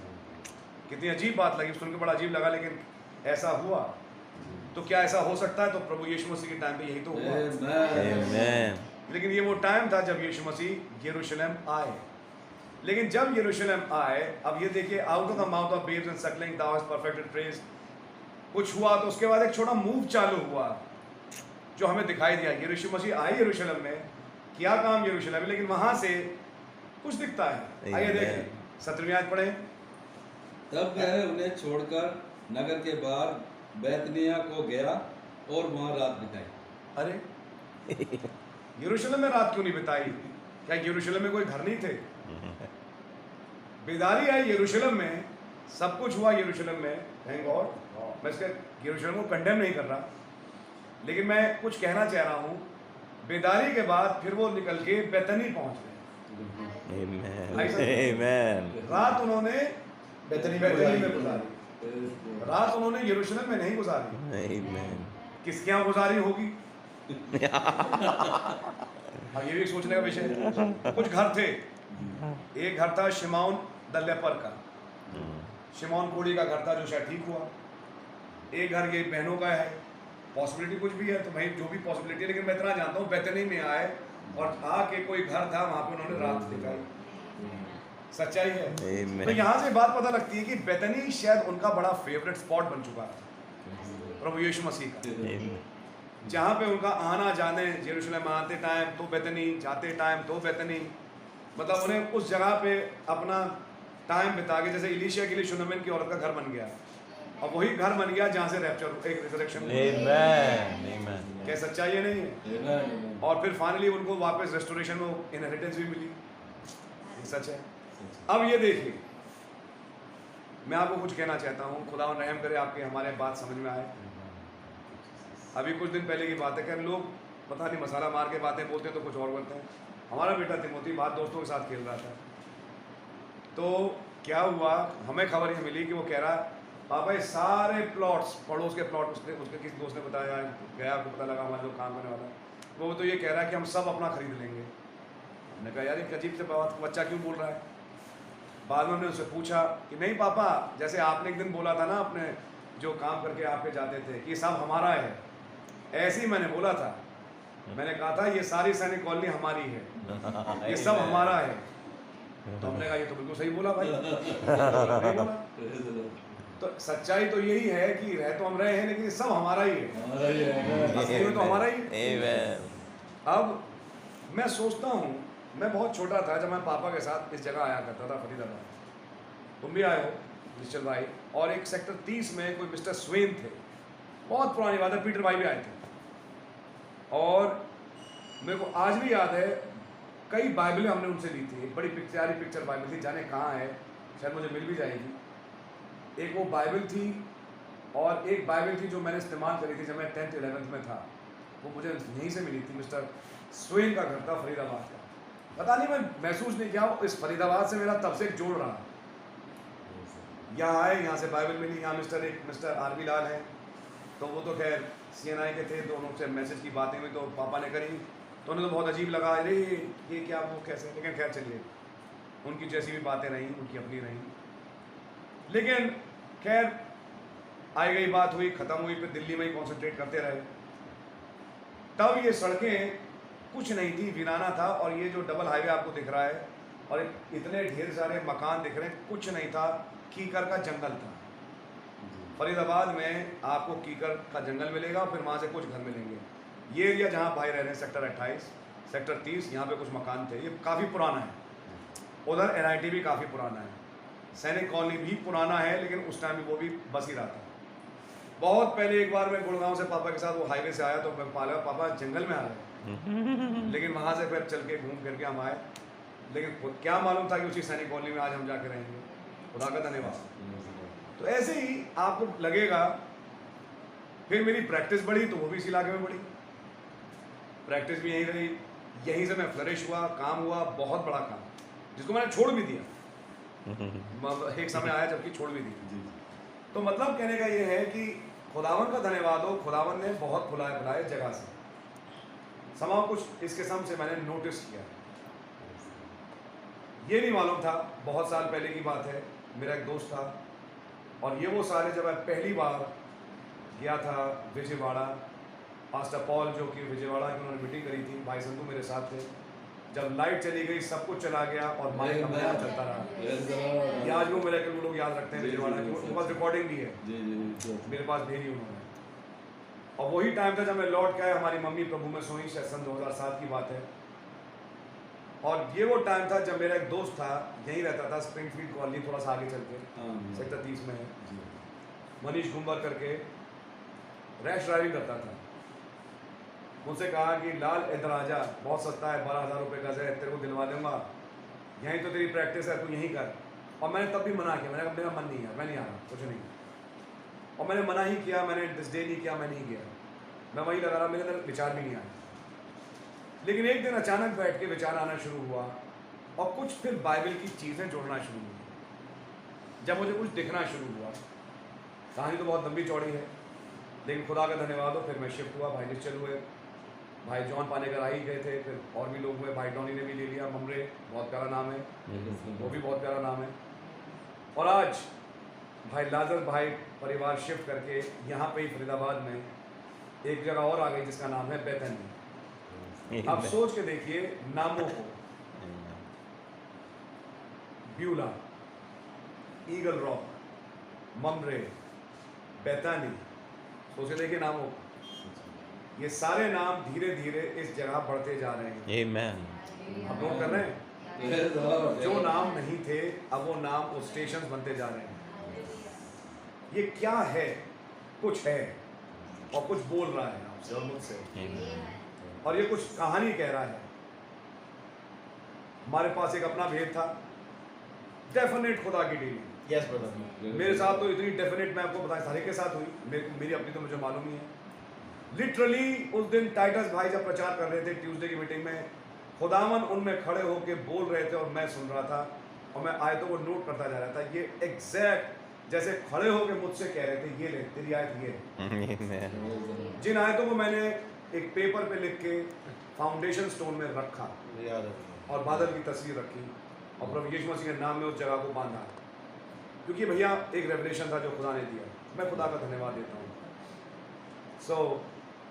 कितनी अजीब बात लगी, सुन के बड़ा अजीब लगा, लेकिन ऐसा हुआ। तो क्या ऐसा हो सकता है? तो प्रभु यीशु मसीह के टाइम पे यही तो हुआ। लेकिन ये वो टाइम था जब यीशु मसीह यरूशलेम आए। लेकिन जब यरूशलेम आए, अब ये देखिए out of the mouth of babes and sucklings thou hast perfected praise कुछ हुआ तो उसके बाद एक छोटा मूव चालू हुआ जो हमें दिखाई दिया। यीशु मसीह आए यरूशलेम में, किया काम यरूशलेम में, लेकिन वहां से कुछ दिखता है। आइए देखें 17वीं आयत पढ़ें। तब वह उन्हें छोड़कर नगर के बाहर बैतनिया को गया और वहां रात बिताई। अरे यरूशलेम में रात क्यों नहीं बिताई? क्या यरूशलेम में कोई घर नहीं थे? बेदारी आई यरूशलेम में, सब कुछ हुआ यरूशलेम में, थैंक गॉड। मैं इसके यरूशलेम को कंडेम नहीं कर रहा, लेकिन मैं कुछ कहना चाह रहा हूँ। बेदारी के बाद फिर वो निकल के बेतनी पहुंच गए। रात उन्होंने बेतनी में गुजारी, रात उन्होंने यरूशलेम में नहीं गुजारी। किसके यहाँ गुजारी होगी? अब ये भी सोचने का विषय है। कुछ घर थे, एक घर था शिमौन द लेपर का, शिमौन कोड़ी का घर था जो शायद ठीक हुआ। एक घर ये बहनों का है, पॉसिबिलिटी कुछ भी है तो भाई जो भी पॉसिबिलिटी है, लेकिन मैं इतना जानता हूँ बेतनी में आए और आके कोई घर था वहां पे उन्होंने रात दिखाई। सच्चाई है। तो यहाँ से बात पता लगती है कि बेतनी शायद उनका बड़ा फेवरेट स्पॉट बन चुका है प्रभु यीशु मसीह का, जहाँ पे उनका आना जाने, यरूशलेम आते टाइम तो बेतनी, जाते टाइम तो बेतनी, मतलब उन्हें उस जगह पे अपना टाइम बिता के, जैसे इलीशिया के लिए शुनमिन की औरत का घर बन गया और वही घर बन गया जहाँ से रैप्चर, एक रिजरेक्शन। क्या सच्चाई है? नहीं है? और फिर फाइनली उनको वापस रेस्टोरेशन में इनहेरिटेंस भी मिली। सच है। अब ये देखिए मैं आपको कुछ कहना चाहता हूँ, खुदा रहम करे आपके हमारे बात समझ में आए। अभी कुछ दिन पहले की बात है कि लोग पता नहीं मसाला मार के बातें बोलते हैं तो कुछ और बोलते हैं। हमारा बेटा तिमोथी बात दोस्तों के साथ खेल रहा था, तो क्या हुआ, हमें खबर ये मिली कि वो कह रहा पापा ये सारे प्लॉट्स, पड़ोस के प्लॉट, उसके किसी दोस्त ने बताया, गया आपको पता लगा हमारे लोग काम करने वाला, वो तो ये कह रहा है कि हम सब अपना खरीद लेंगे। मैंने कहा यार एक अजीब से बात, बच्चा क्यों बोल रहा है। बाद में हमने उससे पूछा कि नहीं पापा, जैसे आपने एक दिन बोला था ना अपने जो काम करके आप पे जाते थे कि सब हमारा है, ऐसे ही मैंने बोला था। मैंने कहा था ये सारी सैनिक कॉलोनी हमारी है, ये सब हमारा है। तो हमने कहा ये तो बिल्कुल सही बोला भाई। नहीं बोला। तो सच्चाई तो यही है कि रह तो हम रहे हैं लेकिन ये सब हमारा ही है, असली में तो हमारा ही है। अब मैं सोचता हूँ, मैं बहुत छोटा था जब मैं पापा के साथ इस जगह आया करता था फरीदाबाद, तुम भी आए हो निश्चल भाई, और एक सेक्टर 30 में कोई मिस्टर स्वेन थे, बहुत पुरानी बात है, पीटर भाई भी आए थे। और मेरे को आज भी याद है कई बाइबलें हमने उनसे ली थी, एक बड़ी प्यारी पिक्चर बाइबल थी, जाने कहाँ है, शायद मुझे मिल भी जाएगी। एक वो बाइबल थी और एक बाइबल थी जो मैंने इस्तेमाल करी थी जब मैं 10th 11th में था, वो मुझे यहीं से मिली थी, मिस्टर स्वेन का घर था फरीदाबाद का। पता नहीं मैं महसूस नहीं किया, इस फरीदाबाद से मेरा तब से जोड़ रहा। यहाँ आए, यहाँ से बाइबल मिली, यहाँ मिस्टर आरबी लाल है, तो वो तो खैर CNI के थे, दोनों से मैसेज की बातें हुई तो पापा ने करी, तो उन्हें तो बहुत अजीब लगा, अरे ये क्या वो कैसे, लेकिन खैर चलिए, उनकी जैसी भी बातें रहीं उनकी अपनी रहीं। लेकिन खैर आई गई बात हुई, ख़त्म हुई, फिर दिल्ली में ही कॉन्सेंट्रेट करते रहे। तब ये सड़कें कुछ नहीं थी, वीराना था, और ये जो डबल हाईवे आपको दिख रहा है और इतने ढेर सारे मकान दिख रहे हैं, कुछ नहीं था, कीकर का जंगल था। फरीदाबाद में आपको कीकर का जंगल मिलेगा, फिर वहाँ से कुछ घर मिलेंगे। ये एरिया जहाँ भाई रह रहे हैं सेक्टर 28, सेक्टर 30, यहाँ पे कुछ मकान थे, ये काफ़ी पुराना है। उधर NIT भी काफ़ी पुराना है, सैनिक कॉलोनी भी पुराना है, लेकिन उस टाइम भी वो भी बस ही रहा था। बहुत पहले एक बार मैं गुड़गांव से पापा के साथ वो हाईवे से आया तो मैं पापा जंगल में आ रहे लेकिन वहाँ से फिर चल के घूम फिर के हम आए, लेकिन क्या मालूम था कि उसी सैनिक कॉलोनी में आज हम जाके रहेंगे। खुदा का धन्यवाद। तो ऐसे ही आपको लगेगा। फिर मेरी प्रैक्टिस बढ़ी तो वो भी इस इलाके में बढ़ी, प्रैक्टिस भी यहीं रही, यहीं से मैं फ्लरिश हुआ, काम हुआ, बहुत बड़ा काम, जिसको मैंने छोड़ भी दिया। एक समय आया जबकि छोड़ भी दी। तो मतलब कहने का ये है कि खुदावन का धन्यवाद हो, खुदावन ने बहुत बुलाए जगह से, समाओ कुछ इस किस्म से मैंने नोटिस किया। ये नहीं मालूम था, बहुत साल पहले की बात है, मेरा एक दोस्त था, और ये वो साल है जब मैं पहली बार गया था विजयवाड़ा। पास्टर पॉल जो कि विजयवाड़ा की उन्होंने मीटिंग करी थी, भाई संधू मेरे साथ थे। जब लाइट चली गई, सब कुछ चला गया और माइक अपना चलता रहा। ये आज वो मेरे के लोग याद रखते हैं विजयवाड़ा की, उनके पास रिकॉर्डिंग भी है, मेरे पास भेजी उन्होंने। और वही टाइम था जब मैं लौट के आया, हमारी मम्मी प्रभु में सोई, शायद सन 2007 की बात है। और ये वो टाइम था जब मेरा एक दोस्त था, यहीं रहता था, स्प्रिंगफील्ड कॉलोनी, थोड़ा सा आगे चल के, सेक्टर 30 में है, मनीष गुम्बर करके, रैश ड्राइविंग करता था। मुझसे कहा कि लाल इधर आ जा, बहुत सस्ता है, 12,000 रुपये गज है, तेरे को दिलवा दूंगा, यहीं तो तेरी प्रैक्टिस है, तू यहीं कर। और मैंने तब भी मना किया, मैंने कहा मेरा मन नहीं है, मैं नहीं आ रहा, कुछ नहीं। और मैंने मना ही किया, मैंने डिसडे नहीं किया, मैं नहीं गया, मैं वहीं लगा रहा, मेरे अंदर विचार भी नहीं आया। लेकिन एक दिन अचानक बैठ के विचार आना शुरू हुआ, और कुछ फिर बाइबल की चीज़ें जोड़ना शुरू हुई। जब मुझे कुछ दिखना शुरू हुआ, कहानी तो बहुत लंबी चौड़ी है, लेकिन खुदा का धन्यवाद हो, फिर मैं शिफ्ट हुआ, भाई निश्चल हुए, भाई जॉन पानेकर आ ही गए थे, फिर और भी लोग हुए, भाई टॉनी ने भी ले लिया, ममरे बहुत प्यारा नाम है, वो भी बहुत प्यारा नाम है। और आज भाई लाजर भाई परिवार शिफ्ट करके यहाँ पे ही फरीदाबाद में एक जगह और आ गई जिसका नाम है बेथनी। अब सोच के देखिए नामों को, ब्यूला, ईगल रॉक, ममरे, बेथनी, सोच के देखिए नामों को। ये सारे नाम धीरे धीरे इस जगह बढ़ते जा रहे हैं। आमीन। आप नोट कर रहे हैं, जो नाम नहीं थे अब वो नाम, वो स्टेशन बनते जा रहे हैं। ये क्या है? कुछ है और कुछ बोल रहा है आपसे और मुझसे, और ये कुछ कहानी कह रहा है। हमारे पास एक अपना भेद था, डेफिनेट खुदा की डीलिंग। Yes, brother. मेरे साथ तो इतनी डेफिनेट, मैं आपको बताया सारे के साथ हुई, मेरी अपनी तो मुझे मालूम ही है। लिटरली उस दिन टाइटस भाई जब प्रचार कर रहे थे ट्यूसडे की मीटिंग में, खुदावन उनमें खड़े होके बोल रहे थे और मैं सुन रहा था और मैं आयतों को नोट करता जा रहा था। ये एग्जैक्ट जैसे खड़े होके मुझसे कह रहे थे, ये ले तेरी आयत ये है। Amen. जिन आयतों को मैंने एक पेपर पे लिख के फाउंडेशन स्टोन में रखा याद है। और बादल की तस्वीर रखी और प्रभु यीशु मसीह के नाम में उस जगह को बांधा, क्योंकि भैया एक रेवलेशन था जो खुदा ने दिया। मैं खुदा का धन्यवाद देता हूँ। सो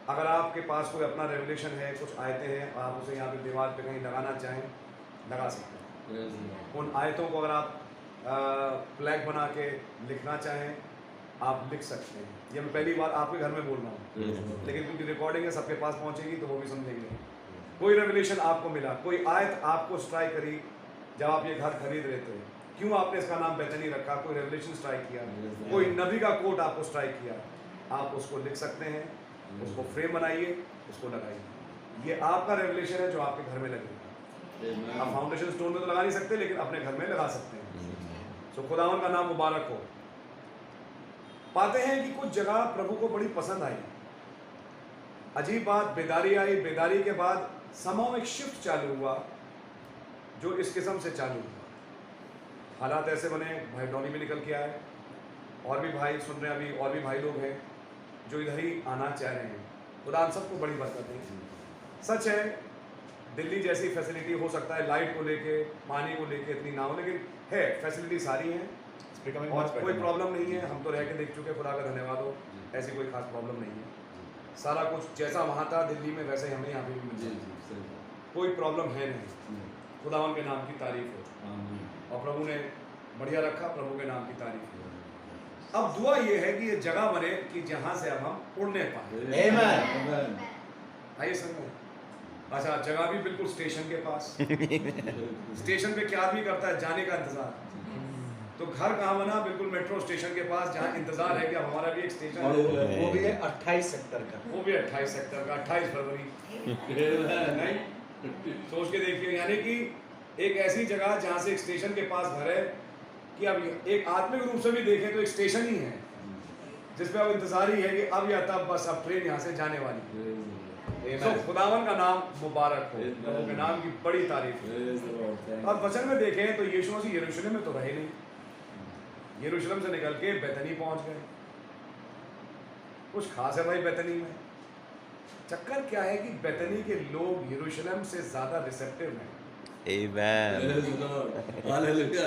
अगर आपके पास कोई अपना रेवलेशन है, कुछ आयतें हैं, आप उसे यहाँ पे दीवार पे कहीं लगाना चाहें, लगा सकते हैं। उन आयतों को अगर आप फ्लैग बना के लिखना चाहें, आप लिख सकते हैं। ये मैं पहली बार आपके घर में बोल रहा हूँ, लेकिन क्योंकि रिकॉर्डिंग है सबके पास पहुँचेगी तो वो भी समझेंगे। कोई रेवलेशन आपको मिला, कोई आयत आपको स्ट्राइक करी जब आप ये घर खरीद रहे थे, क्यों आपने इसका नाम बेथनी रखा, कोई रेवलेशन स्ट्राइक किया, कोई नबी का कोट आपको स्ट्राइक किया, आप उसको लिख सकते हैं, उसको फ्रेम बनाइए, उसको लगाइए। ये आपका रेवलेशन है जो आपके घर में लगेगा। आप फाउंडेशन स्टोन में तो लगा नहीं सकते, लेकिन अपने घर में लगा सकते हैं। सो खुदावन का नाम मुबारक हो। पाते हैं कि कुछ जगह प्रभु को बड़ी पसंद आई। अजीब बात, बेदारी आई, बेदारी के बाद समाव एक शिफ्ट चालू हुआ जो इस किस्म से चालू हुआ। हालात ऐसे बने, भाई डॉली भी निकल के आए, और भी भाई सुन रहे हैं, अभी और भी भाई लोग हैं जो इधर ही आना चाह रहे हैं। खुदा सबको बड़ी बरकत है। सच है, दिल्ली जैसी फैसिलिटी हो सकता है लाइट को लेके, पानी को लेके इतनी ना हो, लेकिन है फैसिलिटी सारी हैं और कोई प्रॉब्लम नहीं है। हम तो रह के देख चुके, खुदा का धन्यवाद हो, ऐसी कोई खास प्रॉब्लम नहीं है। सारा कुछ जैसा वहाँ था दिल्ली में वैसे हमें यहाँ पे भी मिल जाए, कोई प्रॉब्लम है नहीं। खुदावन के नाम की तारीफ हो, और प्रभु ने बढ़िया रखा, प्रभु के नाम की तारीफ हो। अब दुआ ये है कि ये जगह बने कि जहाँ से अब हम उड़ने पाए। Amen. आइए समझ। अच्छा, जगह भी बिल्कुल स्टेशन के पास। स्टेशन पे क्या आदमी करता है, जाने का इंतजार। तो घर कहाँ बना, बिल्कुल मेट्रो स्टेशन के पास, जहाँ इंतजार है कि अब हमारा भी एक स्टेशन है। वो भी है 28 सेक्टर का। वो भी 28 सेक्टर का, 28 फरवरी नहीं, सोच के देखिए। यानी कि एक ऐसी जगह जहाँ से एक स्टेशन के पास घर है कि अब एक आत्मिक रूप से भी देखें तो एक स्टेशन ही है जिसपे अब इंतजार ही है कि अब या तब बस अब ट्रेन यहाँ से जाने वाली है। तो खुदावन का नाम मुबारक हो, प्रभु के नाम की बड़ी तारीफ हो। और वचन में देखें तो यीशु मसीह यरूशलेम में तो रहे नहीं, यरूशलेम से निकल के बेथनी पहुंच गए। कुछ खास है भाई बेथनी में। चक्कर क्या है कि बेथनी के लोग यरूशलेम से ज्यादा रिसेप्टिव हैं। Amen.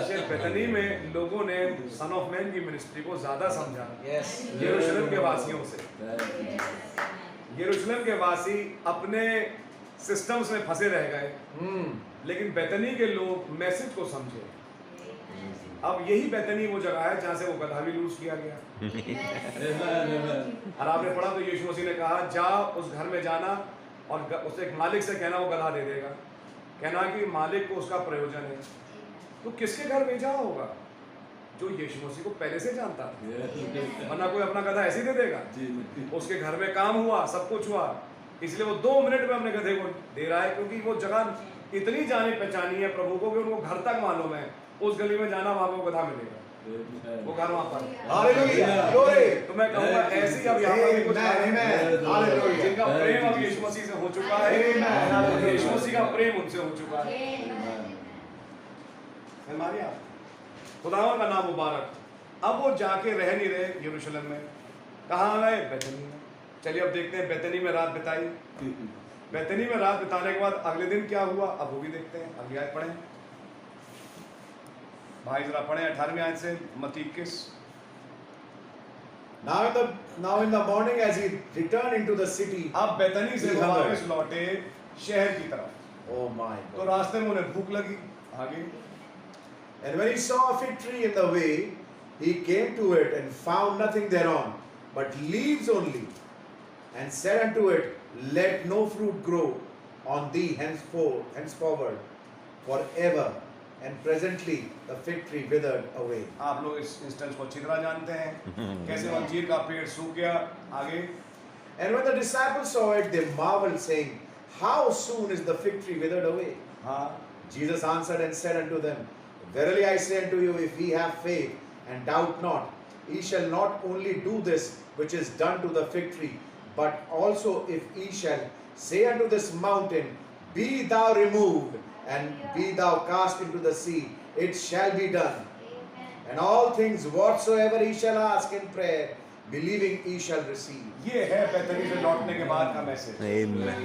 सिर्फ बेथनी में लोगों ने सन ऑफ मैन की मिनिस्ट्री को ज्यादा समझा Yes. यरूशलेम के वासियों से। यरूशलेम के वासी अपने सिस्टम्स में फंसे रह गए, लेकिन बेथनी के लोग मैसेज को समझे। अब यही बेथनी वो जगह है जहाँ से वो गधा भी लूज किया गया। और आपने पढ़ा तो यीशु मसीह ने कहा, जा उस घर में जाना और उसे एक मालिक से कहना वो गधा दे देगा। कहना कि मालिक को उसका प्रयोजन है। तो किसके घर भेजा होगा? जो यीशु मसीह को पहले से जानता था, वरना कोई अपना गधा ऐसे ही दे देगा। उसके घर में काम हुआ, सब कुछ हुआ, इसलिए वो 2 मिनट में अपने गधे को दे रहा है, क्योंकि वो जगह इतनी जानी पहचानी है प्रभु को कि उनको घर तक मालूम है। उस गली में जाना, वहां पे गधा मिलेगा, वो घर वहां पर। Hallelujah. Glory. तो मैं कहूँगा ऐसी अब यहाँ पर भी कुछ Amen. Hallelujah. जिनका प्रेम अब यीशु मसीह से हो चुका है, Amen. यीशु मसीह का प्रेम उनसे हो चुका है। हमारे खुदावन का नाम मुबारक। अब वो जाके रह नहीं रहे यरूशलेम में, कहाँ गए? बेथनी में। चलिए अब देखते हैं बेथनी में रात बिताई। बेथनी में रात बिताने के बाद अगले दिन क्या हुआ, अब वो भी देखते हैं। अगली आयत पढ़ें भाई, जरा पढ़ें 18वीं आयत से, मत्ती 21। Now in the morning as he returned into the city. अब बेथनी से वापस लौटे शहर की तरफ। Oh my तो God. रास्ते में उन्हें भूख लगी। आगे, And when he saw a fig tree in the way, he came to it and found nothing thereon, but leaves only, and said unto it, Let no fruit grow on thee henceforward forever. And presently the fig tree withered away. आप लोग इस इंस्टेंस को अच्छी तरह जानते हैं, कैसे अंजीर का पेड़ सूख गया। आगे, And when the disciples saw it, they marveled, saying, How soon is the fig tree withered away? हाँ, Jesus answered and said unto them, Verily I say unto you, if ye have faith and doubt not, ye shall not only do this which is done to the fig tree, but also if ye shall say unto this mountain, be thou removed, and be thou cast into the sea, it shall be done. And all things whatsoever ye shall ask in prayer, believing ye shall receive. ये है बैतनी से लौटने के बाद का मैसेज। Amen.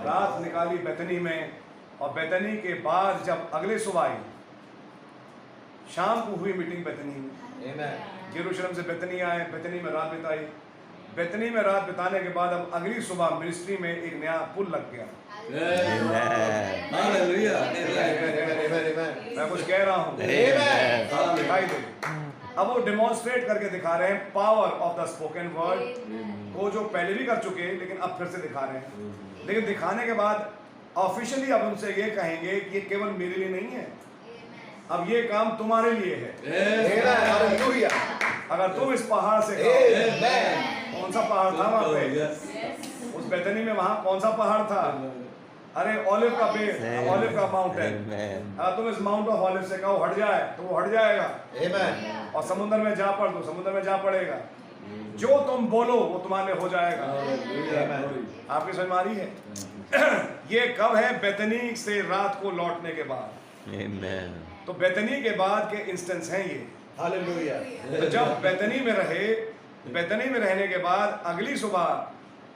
रात निकाली बैतनी में, और बैतनी के बाद जब अगले सुबह आई, शाम को हुई मीटिंग बैतनी में। Amen. यरूशलेम से बैतनी आए, बैतनी में रात बिताई। बैतनी में रात बिताने के बाद अब अगली सुबह मिनिस्ट्री में एक नया पुल लग गया। Amen. हालेलुया। Amen. मैं कुछ कह रहा हूँ, Amen. दिखाई दे। अब वो डेमोन्स्ट्रेट करके दिखा रहे हैं power of the spoken word को, जो पहले भी कर चुके हैं लेकिन अब फिर से दिखा रहे हैं। लेकिन दिखाने के बाद ऑफिशियली अब उनसे ये कहेंगे कि ये केवल मेरे लिए नहीं है, अब ये काम तुम्हारे लिए है। Amen. Hallelujah. अगर तुम इस पहाड़ से कहो, Amen. कौन सा पहाड़ था वहाँ पे? उस बैतनी में वहाँ कौन सा पहाड़ था? अरे ऑलिव का पेड़, ऑलिव का माउंटेन। Amen. अगर तुम इस माउंट ऑफ ऑलिव से कहो हट जाए तो वो हट जाएगा, Amen. और समुद्र में जा पड़ तो समुद्र में जा पड़ेगा। जो तुम बोलो वो तुम्हारे हो जाएगा। आपकी समझ में आ रही है? ये कब है? बैतनी से रात को लौटने के बाद। Amen. तो बैतनी के बाद के इंस्टेंस हैं ये। Hallelujah. तो जब बैतनी में रहे, बैतनी में रहने के बाद अगली सुबह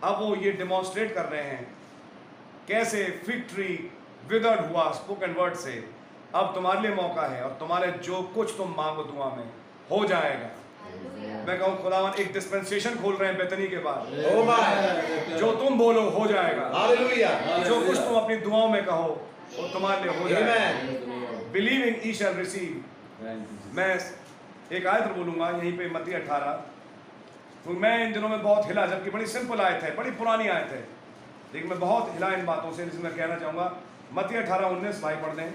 अब वो ये डेमोन्स्ट्रेट कर रहे हैं कैसे फिग ट्री विदर्ड हुआ स्पोकन वर्ड से। अब तुम्हारे लिए मौका है, और तुम्हारे जो कुछ तुम मांगो दुआ में हो जाएगा। मैं कहूँ खुदावन एक डिस्पेंसेशन खोल रहे हैं बैतनी के बाद। Oh my. जो तुम बोलो हो जाएगा। Hallelujah. जो कुछ तुम अपनी दुआओं में कहो वो तुम्हारे लिए हो जाएगा। Amen. बिलीविंग ई शैल रिसीव। मैं एक आयत बोलूंगा यहीं पे मत्ती 18। तो मैं इन दिनों में बहुत हिला, जबकि बड़ी सिंपल आयत है, बड़ी पुरानी आयत है, लेकिन मैं बहुत हिला इन बातों से, इसलिए मैं कहना चाहूंगा मत्ती 18:19 भाई पढ़ दें।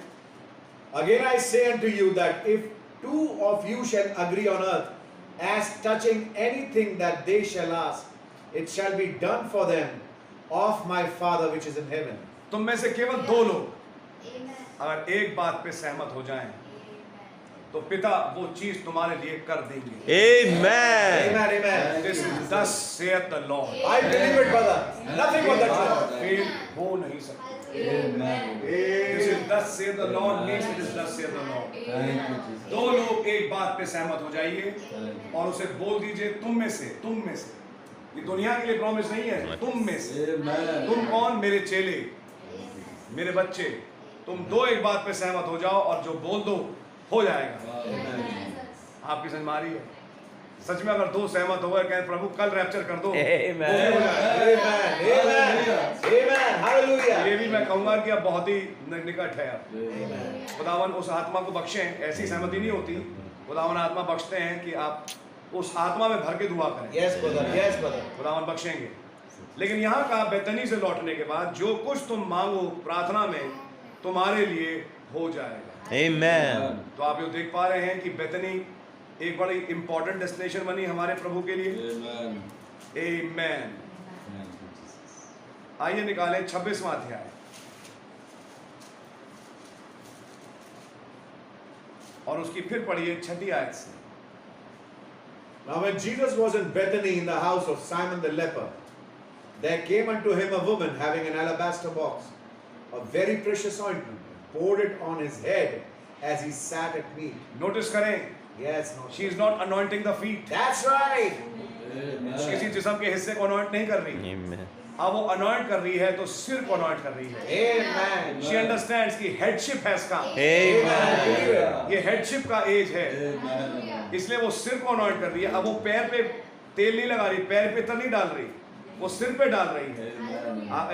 Again I say unto you that if two of you shall agree on earth as touching anything that they shall ask, it shall be done for them of my Father which is in heaven. तुम में से केवल 2 लोग अगर एक बात पे सहमत हो जाएं तो पिता वो चीज तुम्हारे लिए कर देंगे। Amen. Amen, amen. This is thus saith the Lord। I believe it, brother. Nothing but the truth. Fail हो नहीं सकते। This is thus saith the Lord means it is thus saith the Lord। 2 लोग एक बात पे सहमत हो जाइए और उसे बोल दीजिए तुम में से। ये दुनिया के लिए प्रॉमिस नहीं है, तुम में से। तुम कौन? मेरे चेले, मेरे बच्चे। तुम 2 एक बात पे सहमत हो जाओ और जो बोल दो हो जाएगा। आपकी समझ में आ रही है? सच में अगर 2 सहमत हो गए, कहें प्रभु कल रैप्चर कर दो, Amen. वो भी हो जाएगा। Amen. Amen. Hallelujah. ये भी मैं कहूंगा कि अब बहुत ही निकट है। अब खुदावन उस आत्मा को बख्शें। ऐसी सहमति नहीं होती, खुदावन आत्मा बख्शते हैं कि आप उस आत्मा में भर के दुआ करें। Yes, brother. Yes, brother. खुदावन बख्शेंगे। लेकिन यहाँ का बैतनी से लौटने के बाद जो कुछ तुम मांगो प्रार्थना में तुम्हारे लिए हो जाएगा। Amen. तो आप ये देख पा रहे हैं कि बैतनी एक बड़ी इंपॉर्टेंट डेस्टिनेशन बनी हमारे प्रभु के लिए। आमेन। आइए निकालें 26वां अध्याय। और उसकी फिर पढ़िए 6ठी आयत से। Now when Jesus was in Bethany in the house of Simon the leper, there came unto him a woman having an alabaster box, a very precious ointment, poured it on his head as he sat at meat. Notice करें, Yes, no. She is not anointing the feet. That's right. किसी जिस्म के हिस्से को अनॉइंट नहीं कर रही। Amen. अब वो अनॉइंट कर रही है तो सिर को अनॉइंट कर रही है। Amen. शी अंडरस्टैंड्स कि हेडशिप है इसका, Amen. ये हेडशिप का एज है, इसलिए वो सिर को अनॉइंट कर रही है। अब वो पैर पे तेल नहीं लगा रही, पैर पे तेल नहीं डाल रही, वो सिर पे डाल रही है।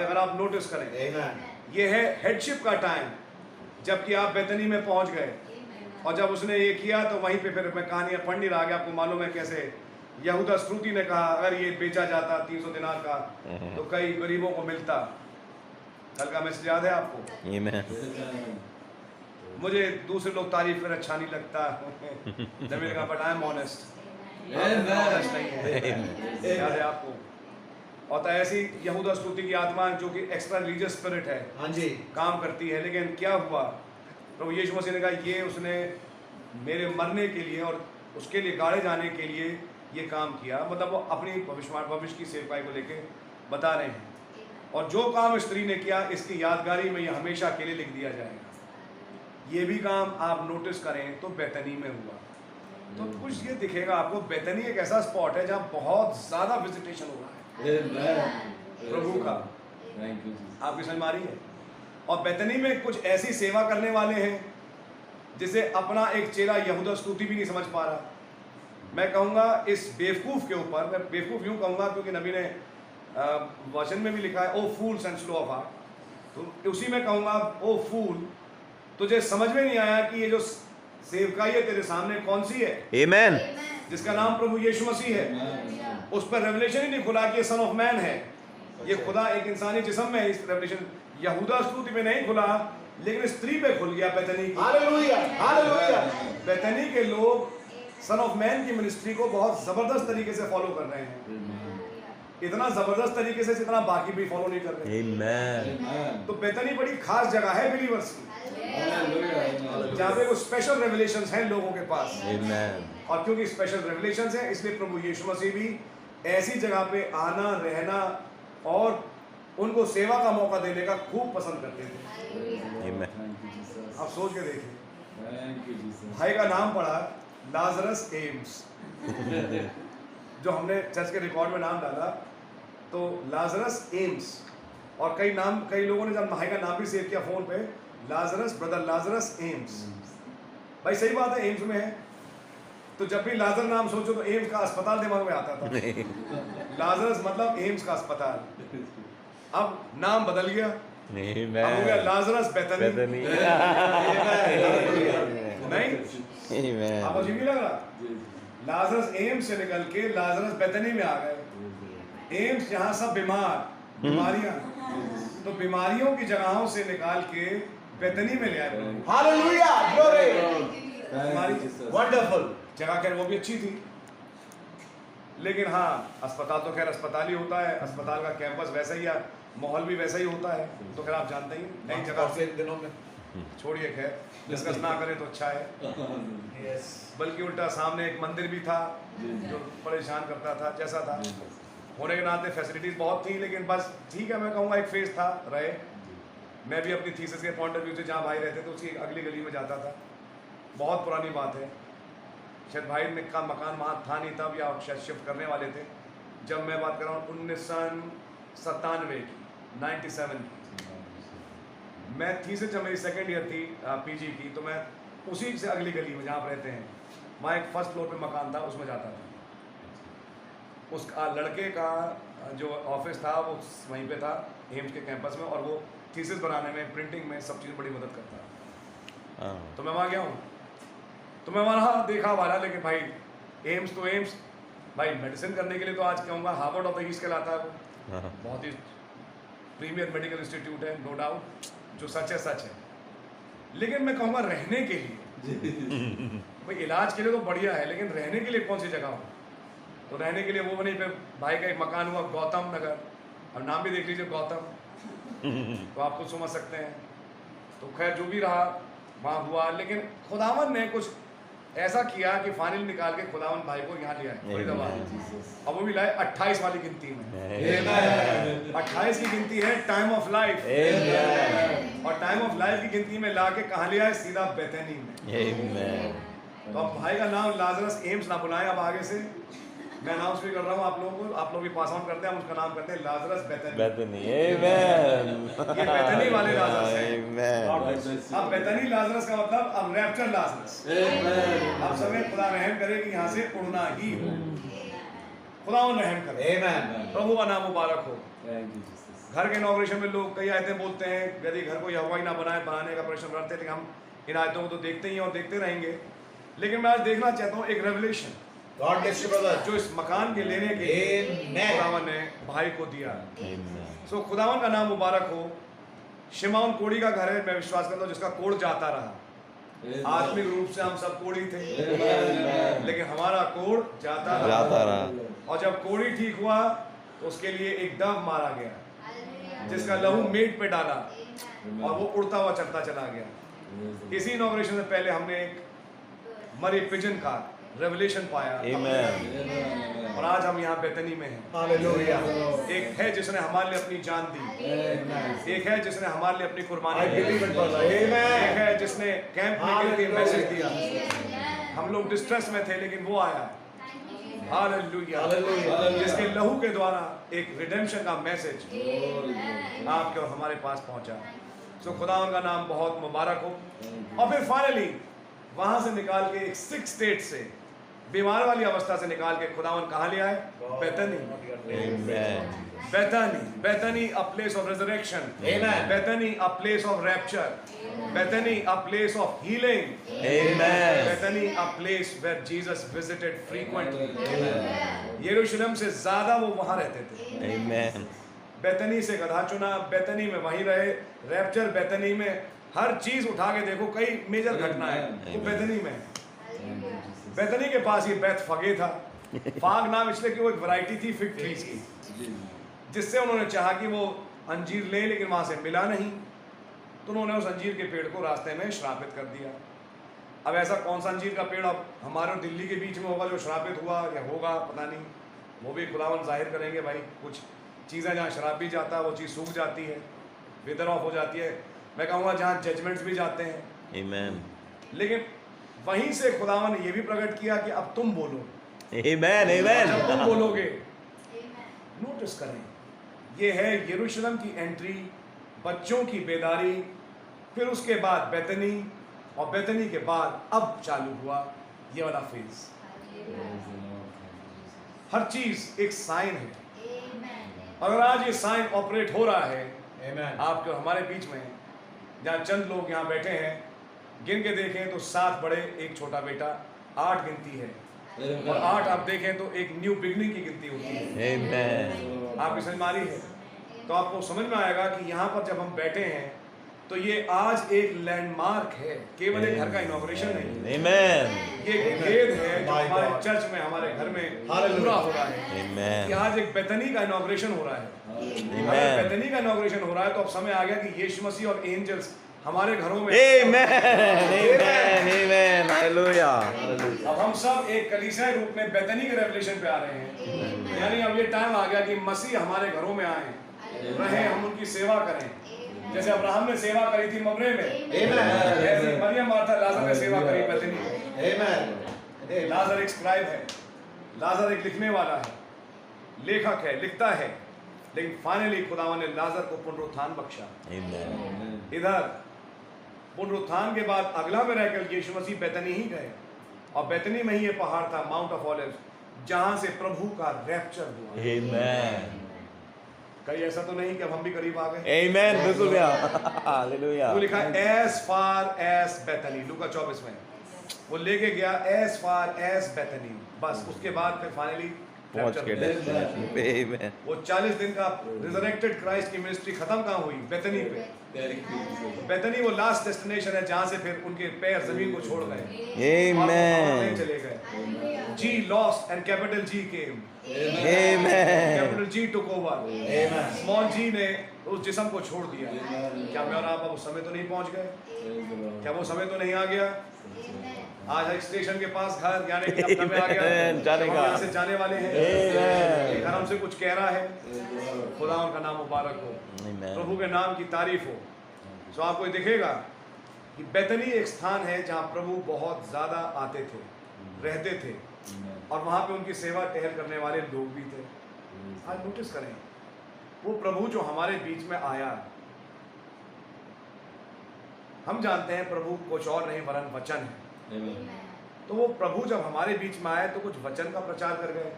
अगर आप नोटिस करें, Amen. ये है हेडशिप का टाइम। जबकि आप बैतनी में पहुंच गए और जब उसने ये किया तो वहीं पे फिर मैं कहानियां पढ़ नहीं रहा कि आपको मालूम है कैसे यहूदा स्क्रूती ने कहा अगर ये बेचा जाता 300 दिनार का तो कई गरीबों को मिलता। कल का मैसेज याद है आपको? Amen. मुझे दूसरे लोग तारीफ कर अच्छा नहीं लगता जमीन का, बट आई एम ऑनेस्ट नहीं है। याद है आपको? और तो ऐसी यहूदा स्तुति की आत्मा जो कि एक्स्ट्रा रिलीजियस स्पिरिट है हाँ जी। काम करती है। लेकिन क्या हुआ, प्रभु यीशु मसीह ने कहा ये उसने मेरे मरने के लिए और उसके लिए गाड़े जाने के लिए ये काम किया, मतलब वो अपनी भविष्य की सेवकाई को लेके बता रहे हैं। और जो काम स्त्री ने किया इसकी यादगारी में ये हमेशा के लिए लिख दिया जाएगा। ये भी काम आप नोटिस करें तो बेतनी में हुआ, तो कुछ ये दिखेगा आपको। बेतनी एक ऐसा स्पॉट है जहाँ बहुत ज़्यादा विजिटेशन हो रहा है प्रभु का। Thank you Jesus. आपकी समझ में आ रही है? और बेतनी में कुछ ऐसी सेवा करने वाले हैं जिसे अपना एक चेला यहूदा स्तुति भी नहीं समझ पा रहा। मैं कहूँगा इस बेवकूफ़ के ऊपर, मैं बेवकूफ़ यूँ कहूँगा क्योंकि नबी ने वचन में भी लिखा है ओ फूल्स एंड स्लो ऑफ हार्ट, तो उसी में कहूँगा ओ फूल, तुझे समझ में नहीं आया कि ये जो सेवकाई है तेरे सामने कौन सी है? Amen. जिसका नाम प्रभु यीशु मसीह है। उस पर रेवलेशन ही नहीं खुला कि ये सन ऑफ मैन है, ये खुदा एक इंसानी जिस्म में है। इस रेवलेशन यहूदा स्तुति में नहीं खुला, लेकिन स्त्री पे खुल गया बेतनी की। Hallelujah, hallelujah. बेतनी के लोग सन ऑफ मैन की मिनिस्ट्री को बहुत जबरदस्त तरीके से फॉलो कर रहे हैं, इतना जबरदस्त तरीके से जितना बाकी भी फॉलो नहीं कर रहे। Amen. तो बेतनी बड़ी खास जगह है बिलीवर्स की, जहाँ पे वो स्पेशल रेवलेशंस हैं लोगों के पास। Amen. और क्योंकि स्पेशल रेवलेशंस हैं इसलिए प्रभु यीशु मसीह भी ऐसी जगह पे आना, रहना और उनको सेवा का मौका देने का खूब पसंद करते थे। Amen. आप सोच के देखिए, थैंक यू जीसस। भाई का नाम पड़ा लाजरस एम्स, जो हमने चर्च के रिकॉर्ड में नाम डाला तो लाजरस एम्स, और कई लोगों ने जब भाई का नाम भी सेव किया फोन पे, लाजरस, ब्रदर लाजरस एम्स। भाई सही बात है, एम्स में है, तो जब भी लाजर नाम सोचो तो एम्स का अस्पताल दिमाग में आता था। लाजरस मतलब एम्स का अस्पताल। अब नाम बदल गया, अब हो गया Amen. लाजरस बेतनी। Bethany. नहीं, Amen. आपको अजीब नहीं लग रहा? लाजरस एम्स से निकल के लाजरस बेतनी में आ गए। एम्स जहाँ सब बीमारियां, तो बीमारियों की जगहों से निकाल के बेतनी में ले आए प्रभु। हालेलुया, ग्लोरी, हमारी वंडरफुल। जगह खैर वो भी अच्छी थी, लेकिन हाँ अस्पताल तो खैर अस्पताल ही होता है, अस्पताल का कैंपस वैसा ही है, माहौल भी वैसा ही होता है, तो खैर आप जानते ही नई जगह से दिनों में छोड़िए, खैर डिस्कस ना करें तो अच्छा है। यस, बल्कि उल्टा सामने एक मंदिर भी था जो परेशान करता था, जैसा था होने के नाते फैसिलिटीज़ बहुत थी, लेकिन बस ठीक है, मैं कहूँगा एक फेज था रहे। मैं भी अपनी थीसिस के पॉइंट ऑफ व्यू से जहाँ भाई रहते थे उसकी अगली गली में जाता था। बहुत पुरानी बात है, शायद भाई ने का मकान वहाँ था नहीं तब, या शायद शिफ्ट करने वाले थे जब। मैं बात कर रहा हूँ 1997 की, 97 की। मैं थीसिस जब मेरी सेकेंड ईयर थी पीजी की, तो मैं उसी से अगली गली में जहाँ आप रहते हैं वहाँ एक फर्स्ट फ्लोर पे मकान था, उसमें जाता था। उस लड़के का जो ऑफिस था वो वहीं पे था एम्स के कैंपस में, और वो थीसिस बनाने में, प्रिंटिंग में, सब चीज़ बड़ी मदद करता है। तो मैं वहाँ गया हूँ, तो मैं वहाँ देखा वाला, लेकिन भाई एम्स तो एम्स, भाई मेडिसिन करने के लिए तो आज कहूँगा हार्वर्ड ऑफ द ईस्ट कहलाता है वो। बहुत ही प्रीमियर मेडिकल इंस्टीट्यूट है, नो डाउट, जो सच है सच है। लेकिन मैं कहूँगा रहने के लिए भाई इलाज के लिए तो बढ़िया है, लेकिन रहने के लिए कौन सी जगह हो? तो रहने के लिए वो वहीं पे भाई का एक मकान हुआ गौतम नगर, और नाम भी देख लीजिए गौतम, तो आप कुछ समझ सकते हैं। तो खैर जो भी रहा वहाँ हुआ, लेकिन खुदावन ने कुछ ऐसा किया कि फाइनल निकाल के खुदावन भाई को यहाँ ले आए फरीदाबाद। अब वो भी लाए 28 वाली गिनती में। 28 की गिनती है टाइम ऑफ लाइफ, और टाइम ऑफ लाइफ की गिनती में ला के कहाँ ले आए? सीधा बेतनी में। तो अब भाई का नाम लाजरस एम्स ना बुलाएं, अब आगे से मैं अनाउंस भी कर रहा हूँ आप लोगों को, आप लोग भी पास ऑन करते हैं, हम उसका नाम करते हैं लाजरस बेतनी। Bethany. Amen. ये बेतनी वाले लाजरस हैं। Amen. अब बेतनी लाजरस का मतलब अब रैप्चर लाजरस। अब समय खुदा रहम करे कि यहाँ से उड़ना ही हो, खुदा रहम करे। आमेन। प्रभु का नाम मुबारक हो। Thank you Jesus. घर के इनॉग्रेशन में लोग कई आयतें बोलते हैं, यदि घर को यहोवा ही ना बनाने का प्रश्न करते हैं, लेकिन हम इन आयतों को तो देखते ही हैं और देखते रहेंगे। लेकिन मैं आज देखना चाहता हूँ एक revelation God bless you brother. जो इस मकान के लेने के Amen. खुदावन ने भाई को दिया। Amen. सो खुदावन का नाम मुबारक हो। शिमौन कोड़ी का घर है, मैं विश्वास करता हूँ, जिसका कोड़ जाता रहा। आत्मिक रूप से हम सब कोड़ी थे, लेकिन हमारा कोड़ जाता रहा। और जब कोड़ी ठीक हुआ तो उसके लिए एक डव मारा गया, जिसका लहू मेट पे डाला, और वो उड़ता हुआ चलता चला गया। इसी इनॉग्रेशन से पहले हमने एक मरी पिजन का रेवलेशन पाया Amen. और आज हम यहाँ बेतनी में हैं। Hallelujah. एक है जिसने हमारे लिए अपनी जान दी, Amen. एक है जिसने हमारे लिए अपनी I कुर्बानी दी, believe it, brother. एक Amen. है जिसने कैंप में के मैसेज दिया। Amen. हम लोग डिस्ट्रेस में थे लेकिन वो आया। Hallelujah, Hallelujah. जिसके लहू के द्वारा एक रिडेम्पशन का मैसेज Amen. आपके और हमारे पास पहुंचा। सो खुदा उनका नाम बहुत मुबारक हो। और फिर फाइनली वहां से निकाल के एक 6 स्टेट से बीमार वाली अवस्था से निकाल के खुदावन कहाँ ले आए? बेतनी। Amen. बेतनी, बेतनी a place of resurrection. Amen. बेतनी a place of rapture. बेतनी a place of healing. Amen. बेतनी a place where Jesus visited frequently. Amen. यरूशलेम से ज्यादा वो वहां रहते थे। Amen. बेतनी से गधा चुना, बेतनी में वहीं रहे। रैप्चर बेतनी में, हर चीज उठा के देखो, कई मेजर घटनाएं वो बेतनी में। बेतनी के पास ये बैत फगे था। फाग नाम इसलिए कि वो एक वैरायटी थी फिग ट्रीज की, जिससे उन्होंने चाहा कि वो अंजीर ले, लेकिन वहां से मिला नहीं, तो उन्होंने उस अंजीर के पेड़ को रास्ते में श्रापित कर दिया। अब ऐसा कौन सा अंजीर का पेड़ अब हमारे और दिल्ली के बीच में होगा जो श्रापित हुआ या होगा पता नहीं, वो भी खुदावन जाहिर करेंगे। भाई कुछ चीज़ें जहाँ शराब भी जाता है वो चीज़ सूख जाती है, विदर ऑफ हो जाती है। मैं कहूँगा जहाँ जजमेंट्स भी जाते हैं। Amen. लेकिन वहीं से खुदावन ने ये भी प्रकट किया कि अब तुम बोलो। Amen. जब तुम Amen. बोलोगे, Amen. नोटिस करें, ये है यरूशलेम की एंट्री, बच्चों की बेदारी, फिर उसके बाद बेतनी, और बेतनी के बाद अब चालू हुआ ये वाला फेज। हर चीज एक साइन है। Amen. अगर आज ये साइन ऑपरेट हो रहा है Amen. आपके और हमारे बीच में, जहाँ चंद लोग यहाँ बैठे हैं, गिन के देखें तो 7 बड़े, एक छोटा बेटा, 8 गिनती है। और 8 आप देखें तो एक न्यू बिगनिंग की गिनती होती है। Amen. आपकी समझ में आ रही है? तो आपको समझ में आएगा कि यहाँ पर जब हम बैठे हैं तो ये आज एक लैंडमार्क है, केवल एक घर का इनॉग्रेशन नहीं। Amen. ये एक भेद है जो हमारे चर्च में, हमारे घर में पूरा हो रहा है कि Amen. आज एक बेतनी का इनॉग्रेशन हो रहा है। अगर Amen. बेतनी का इनॉग्रेशन हो रहा है तो अब समय आ गया कि यीशु मसीह और एंजल्स हमारे घरों में। Amen. Amen. Amen. Hallelujah. अब हम सब एक कलीसिया रूप में बेतनी के रेवलेशन पे आ रहे हैं। यानी अब ये टाइम आ गया कि मसीह हमारे घरों में आए, रहे, हम उनकी सेवा करें। जैसे अब्राहम ने सेवा करी थी ममरे में, ऐसे मरियम मार्था लाजर ने सेवा करी बेतनी में। Amen. लाजर एक स्क्राइब है, लाजर एक लिखने वाला है, लेखक है, लिखता है, लेकिन फाइनली खुदावन ने लाजर को पुनरुत्थान बख्शा। Amen. इधर पुनरुत्थान के बाद अगला में रहकर यीशु मसीह बेतनी ही गए, और बेतनी में ही ये पहाड़ था माउंट ऑफ ऑलिव्स, जहां से प्रभु का रैप्चर हुआ। Amen. कहीं ऐसा तो नहीं कि अब हम भी करीब आ गए। Amen. बिल्कुल भैया। वो Hallelujah. लिखा है as far as बेतनी, लूका 24 में वो लेके गया as far as बेतनी, बस उसके बाद फिर फाइनली पहुंच के destination पे। Amen. वो 40 दिन का रिजरेक्टेड क्राइस्ट की मिनिस्ट्री खत्म कहाँ हुई? बेतनी पे। बेतनी वो लास्ट डेस्टिनेशन है जहां से फिर उनके पैर जमीन को छोड़ गए और Amen. चले गए। G lost and capital G came. Amen. Capital G took over, Amen. Small G ने उस जिस्म को छोड़ दिया। क्या मैं और आप अब उस समय तो नहीं पहुंच गए? क्या वो समय तो नहीं आ गया? आज एक स्टेशन के पास घर, यानी कि अब समय आ गया, जाने हम का। यहाँ से जाने वाले हैं। Amen. एक घर हमसे कुछ कह रहा है, खुदा उनका नाम मुबारक हो, Amen. प्रभु के नाम की तारीफ हो। सो आपको दिखेगा कि बेतनी एक स्थान है जहाँ प्रभु बहुत ज्यादा आते थे, रहते थे, और वहां पे उनकी सेवा टहल करने वाले लोग भी थे। आज नोटिस करें, वो प्रभु जो हमारे बीच में आया, हम जानते हैं प्रभु कुछ और नहीं वरन वचन है। तो वो प्रभु जब हमारे बीच में आए तो कुछ वचन का प्रचार कर गए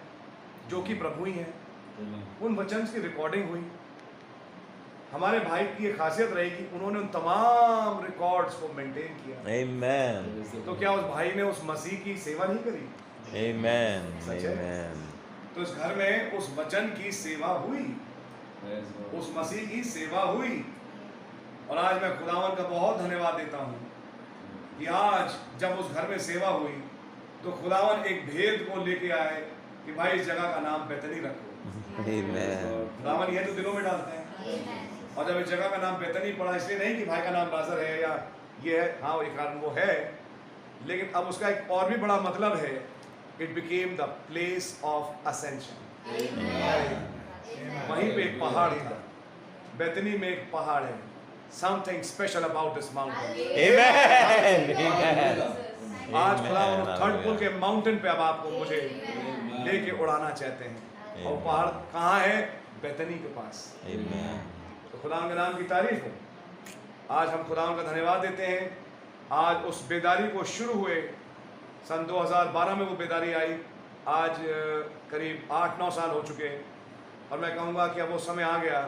जो कि प्रभु ही हैं। उन वचन की रिकॉर्डिंग हुई। हमारे भाई की एक खासियत रही कि उन्होंने उन तमाम रिकॉर्ड्स को मेंटेन किया। Amen. तो क्या उस भाई ने उस मसीह की सेवा नहीं करी? Amen. सच है। Amen. तो इस घर में उस वचन की सेवा हुई, उस मसीह की सेवा हुई। और आज मैं खुदावन का बहुत धन्यवाद देता हूँ कि आज जब उस घर में सेवा हुई तो खुदावन एक भेद को लेके आए कि भाई इस जगह का नाम बेतनी रखो। Amen. खुदावन ये तो दिलों में डालते हैं। और जब इस जगह का नाम बेतनी पड़ा, इसलिए नहीं कि भाई का नाम लाजर है या ये है, हाँ ये कारण वो है, लेकिन अब उसका एक और भी बड़ा मतलब है, it became the place of ascension. वहीं पे एक पहाड़ था, बेतनी में एक पहाड़ है। Something special about this mountain. आज खुदा थर्ड पुल के माउंटेन पे अब आपको मुझे लेके उड़ाना चाहते हैं, और पहाड़ कहाँ है? बेतनी के पास। तो खुदा के नाम की तारीफ हो। आज हम खुदा का धन्यवाद देते हैं। आज उस बेदारी को शुरू हुए सन 2012 में वो बेदारी आई, आज करीब 8-9 साल हो चुके, और मैं कहूँगा कि अब वो समय आ गया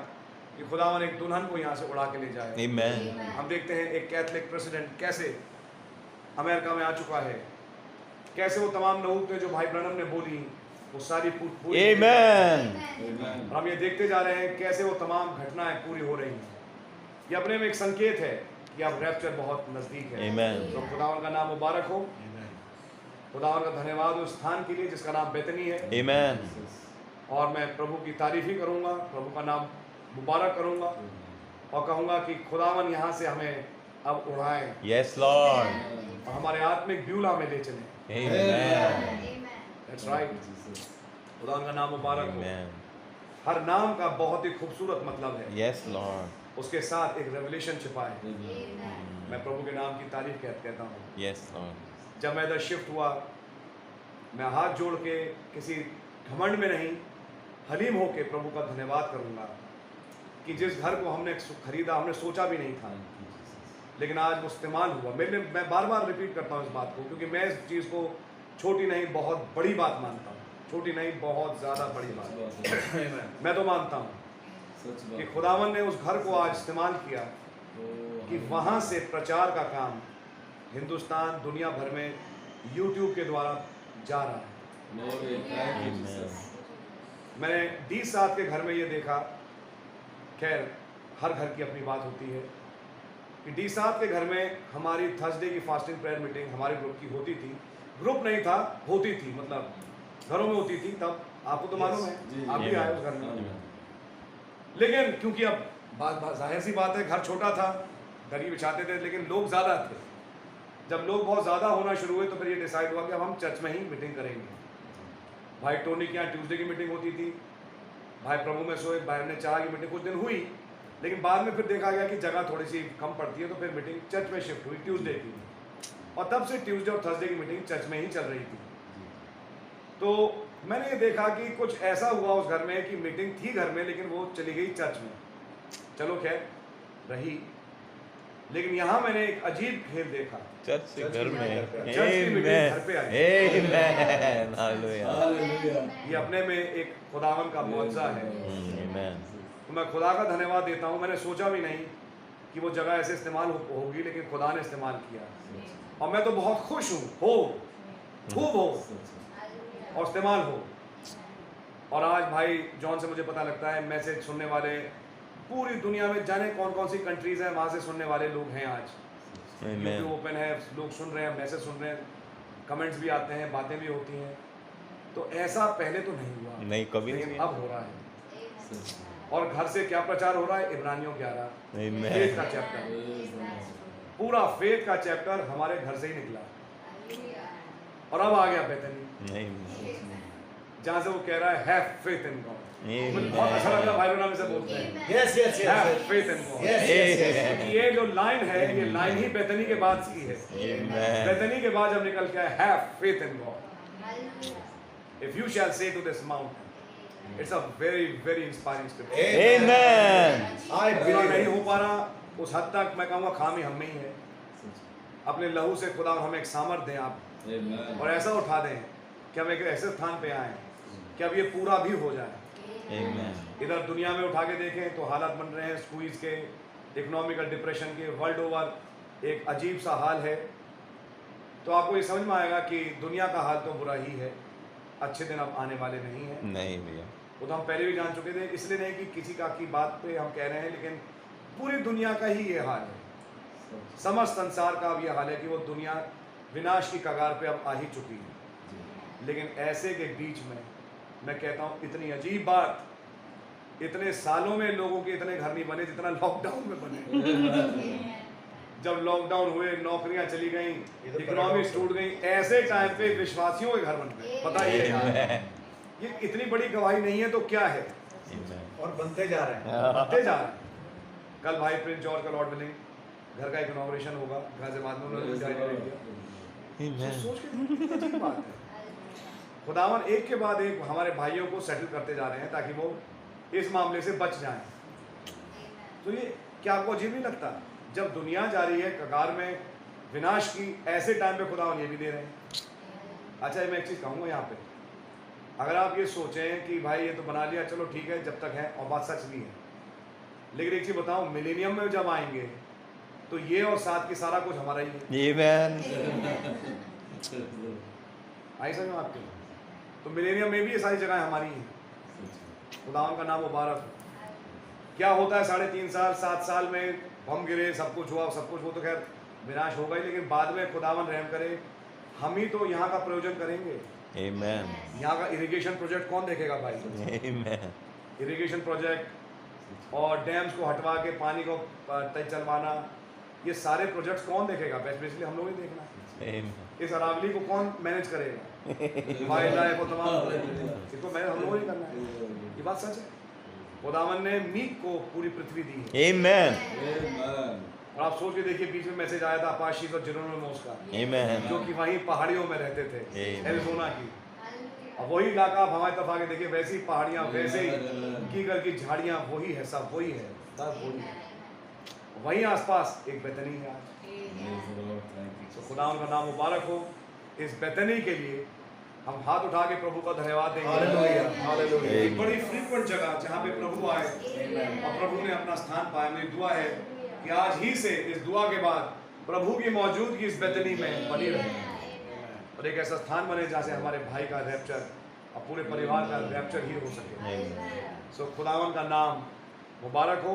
कि खुदावन एक दुल्हन को यहाँ से उड़ा के ले जाए। Amen. हम देखते हैं एक कैथलिक प्रेसिडेंट कैसे अमेरिका में आ चुका है, कैसे वो तमाम नबूवतें जो भाई ब्रनम ने बोली वो सारी पूरी। Amen. और हम ये देखते जा रहे हैं कैसे वो तमाम घटनाएं पूरी हो रही हैं। ये अपने में एक संकेत है कि अब रैप्चर बहुत नज़दीक है। Amen. तो खुदावन का नाम मुबारक हो। खुदावन का धन्यवाद उस स्थान के लिए जिसका नाम बेतनी है। Amen. और मैं प्रभु की तारीफ ही करूँगा, प्रभु का नाम मुबारक करूँगा, और कहूँगा कि खुदावन यहाँ से हमें अब उड़ाएं Yes, Lord. और हमारे आत्मिक ब्यूला में ले चलें। Amen. That's right. खुदावन का नाम मुबारक हो। Amen. हर नाम का बहुत ही खूबसूरत मतलब है, Yes, Lord. उसके साथ एक रेवलेशन छिपा है। मैं प्रभु के नाम की तारीफ कहता हूँ। Yes, Lord. जब मैं इधर शिफ्ट हुआ, मैं हाथ जोड़ के किसी घमंड में नहीं, हलीम होके प्रभु का धन्यवाद करूँगा कि जिस घर को हमने खरीदा हमने सोचा भी नहीं था, लेकिन आज वो इस्तेमाल हुआ। मैं बार बार रिपीट करता हूँ इस बात को, क्योंकि मैं इस चीज़ को छोटी नहीं बहुत बड़ी बात मानता हूँ। छोटी नहीं बहुत ज़्यादा बड़ी बात मैं तो मानता हूँ कि खुदावन ने उस घर को आज इस्तेमाल किया कि वहाँ से प्रचार का काम हिंदुस्तान दुनिया भर में YouTube के द्वारा जा रहा है। मैंने 20 साल के घर में ये देखा, खैर हर घर की अपनी बात होती है, कि 20 साल के घर में हमारी थर्सडे की फास्टिंग प्रेयर मीटिंग हमारे ग्रुप की होती थी। ग्रुप नहीं था, होती थी, मतलब घरों में होती थी। तब आपको तो मालूम है, आप भी आए उस घर में। लेकिन क्योंकि अब जाहिर सी बात है, घर छोटा था, दरी बिछाते थे, लेकिन लोग ज़्यादा थे। जब लोग बहुत ज़्यादा होना शुरू हुए तो फिर ये डिसाइड हुआ कि अब हम चर्च में ही मीटिंग करेंगे। भाई टोनी के यहाँ ट्यूसडे की मीटिंग होती थी, भाई प्रभु में सोए भाई ने चाहा कि मीटिंग कुछ दिन हुई, लेकिन बाद में फिर देखा गया कि जगह थोड़ी सी कम पड़ती है, तो फिर मीटिंग चर्च में शिफ्ट हुई ट्यूसडे की, और तब से ट्यूसडे और थर्सडे की मीटिंग चर्च में ही चल रही थी। तो मैंने ये देखा कि कुछ ऐसा हुआ उस घर में कि मीटिंग थी घर में, लेकिन वो चली गई चर्च में। चलो खैर रही, लेकिन यहाँ मैंने एक अजीब खेल देखा। चर्च से घर में। चर्च की मीटिंग घर पे आई। Amen. Hallelujah. ये अपने में एक खुदावन का मुआवजा है। Amen. तो मैं खुदा का धन्यवाद देता हूँ। मैंने सोचा भी नहीं कि वो जगह ऐसे इस्तेमाल होगी, लेकिन खुदा ने इस्तेमाल किया, और मैं तो बहुत खुश हूँ। खूब हो और इस्तेमाल हो। और आज भाई जॉन से मुझे पता लगता है मैसेज सुनने वाले पूरी दुनिया में, जाने कौन कौन सी कंट्रीज हैं, वहाँ से सुनने वाले लोग हैं। आज यूट्यूब ओपन है, लोग सुन रहे हैं, मैसेज सुन रहे हैं, कमेंट्स भी आते हैं, बातें भी होती हैं। तो ऐसा पहले तो नहीं हुआ, नहीं कभी लेकिन नहीं। अब हो रहा है। और घर से क्या प्रचार हो रहा है? इब्रानियों 11 Amen. फेथ का चैप्टर, पूरा फेथ का चैप्टर हमारे घर से ही निकला, और अब आ गया बेतनी, Amen. जहाँ से वो कह रहा है हैव फेथ इन गॉड। मुझे बहुत अच्छा लगा भाई नाम से बोलते हैं Yes, yes, yes. Have faith in God. Yes, yes, yes. क्योंकि ये जो लाइन है, ये लाइन ही बेतनी के बाद की है। Amen. बेतनी के बाद जब निकल के have faith in God, if you shall say to this mountain, it's a very very inspiring scripture. Amen. I पूरा नहीं believe हो it. पा रहा उस हद तक, मैं कहूँगा खामी हम में ही है। अपने लहू से खुदा हमें एक सामर्थ दें आप, और ऐसा उठा दें कि हम एक ऐसे स्थान पे आए कि अब ये पूरा भी हो जाए। Amen. इधर दुनिया में उठा के देखें तो हालात बन रहे हैं स्क्वीज के, इकोनॉमिकल डिप्रेशन के, वर्ल्ड ओवर एक अजीब सा हाल है। तो आपको ये समझ में आएगा कि दुनिया का हाल तो बुरा ही है, अच्छे दिन अब आने वाले नहीं हैं। नहीं भैया। वो तो हम पहले भी जान चुके थे, इसलिए नहीं कि किसी का की बात पे हम कह रहे हैं, लेकिन पूरी दुनिया का ही ये हाल है। समस्त संसार का अब ये हाल है कि वो दुनिया विनाश की कगार पे अब आ ही चुकी है। लेकिन ऐसे के बीच में मैं कहता हूँ इतनी अजीब बात, इतने सालों में लोगों के इतने घर नहीं बने जितना लॉकडाउन में बने। जब लॉकडाउन हुए, नौकरियां चली गई, इकोनॉमिक्स टूट गई, ऐसे टाइम पे विश्वासियों के घर बन गए। बताइए ये इतनी बड़ी गवाही नहीं है तो क्या है? और बनते जा रहे हैं। बढ़ते जा रहे हैं। कल भाई प्रिंस जॉर्ज का लॉर्ड मिलेंगे, घर का इनॉग्रेशन होगा, गाजियाबाद में उन्होंने जारी किया। सोच के कितनी अजीब बात है। खुदावन एक के बाद एक हमारे भाइयों को सेटल करते जा रहे हैं ताकि वो इस मामले से बच जाएं। तो ये क्या आपको अजीब नहीं लगता? जब दुनिया जा रही है कगार में विनाश की, ऐसे टाइम पे खुदावन ये भी दे रहे हैं। अच्छा मैं एक चीज़ कहूँगा यहाँ पे, अगर आप ये सोचें कि भाई ये तो बना लिया, चलो ठीक है जब तक है, और बात सच भी है, लेकिन एक चीज़ बताऊँ, मिलेनियम में जब आएंगे तो ये और साथ की सारा कुछ हमारा ही है। Amen. आई समझ में आपके? तो मिलेनियम में भी ये सारी जगह हमारी हैं। खुदावन का नाम मुबारक हो। क्या होता है 3.5 साल 7 साल में बम गिरे, सब कुछ हुआ, सब कुछ, वो तो खैर विनाश होगा ही, लेकिन बाद में खुदावन रहम करे, हम ही तो यहाँ का प्रयोजन करेंगे। Amen. यहाँ का इरिगेशन प्रोजेक्ट कौन देखेगा भाई? Amen. इरिगेशन प्रोजेक्ट और डैम्स को हटवा के पानी को चलवाना, ये सारे प्रोजेक्ट्स कौन देखेगा? बेसिकली हम लोग ही देखना है। Amen. इस अरावली को कौन मैनेज करेगा? वाइल्ड लाइफ और तमाम इसको मैनेज हम लोग ही करना है। ये बात सच है। खुदावन ने मीक को पूरी पृथ्वी दी है। Amen. और आप सोच के देखिए, बीच में मैसेज आया था अपाशीज और जेरोनिमोस का, Amen. जो कि वहीं पहाड़ियों में रहते थे, Amen. एरिज़ोना की। और वही इलाका आप हमारी तरफ आके देखिए, वैसी पहाड़ियाँ, वैसे ही कीकर की झाड़ियाँ, वही है, सब वही है, सब वही है। वहीं आसपास एक बेतनी है आज। तो खुदावन का नाम मुबारक हो। इस बेतनी के लिए हम हाथ उठा के प्रभु का धन्यवाद देंगे। Hallelujah, hallelujah. एक बड़ी फ्रीक्वेंट जगह जहाँ पे प्रभु आए और प्रभु ने अपना स्थान पाया। मेरी दुआ है कि आज ही से इस दुआ के बाद प्रभु की मौजूदगी इस बेतनी में बनी रहे और एक ऐसा स्थान बने जहाँ से हमारे भाई का रैप्चर और पूरे परिवार का रैप्चर ही हो सके। सो खुदावन का नाम मुबारक हो,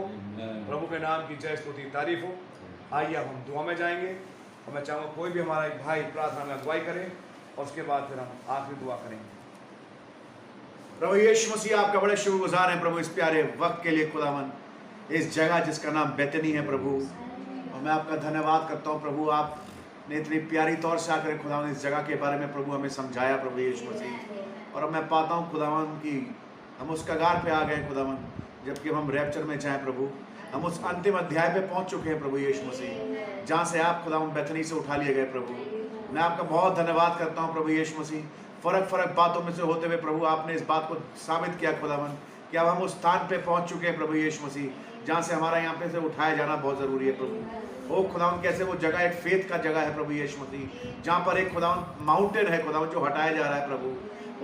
प्रभु के नाम की जय स्तुति तारीफ हो। आइए अब हम दुआ में जाएंगे और मैं चाहूँगा कोई भी हमारा एक भाई प्रार्थना में अगुवाई करे और उसके बाद फिर हम आखिरी दुआ करेंगे। प्रभु यीशु मसीह आपका बड़े शुक्रगुजार हैं प्रभु, इस प्यारे वक्त के लिए खुदावन, इस जगह जिसका नाम बेतनी है प्रभु, और मैं आपका धन्यवाद करता हूँ प्रभु। आपने इतनी प्यारी तौर से आकर खुदावन इस जगह के बारे में प्रभु हमें समझाया प्रभु यीशु मसीह, और अब मैं पाता हूँ खुदावन की हम उस कगार पे आ गए खुदावन, जबकि हम रैप्चर में जाएं प्रभु। हम उस अंतिम अध्याय पे पहुंच चुके हैं प्रभु यीशु मसीह, जहाँ से आप खुदावन बेतनी से उठा लिए गए प्रभु। मैं आपका बहुत धन्यवाद करता हूँ प्रभु यीशु मसीह। फर्क बातों में से होते हुए प्रभु आपने इस बात को साबित किया खुदावन कि अब हम उस स्थान पे पहुंच चुके हैं प्रभु यीशु मसीह, जहाँ से हमारा यहाँ पे से उठाया जाना बहुत ज़रूरी है प्रभु। ओ खुदावन, कैसे वो जगह एक फेथ का जगह है प्रभु यीशु मसीह, जहाँ पर एक खुदावन माउंटेन है खुदावन जो हटाया जा रहा है प्रभु।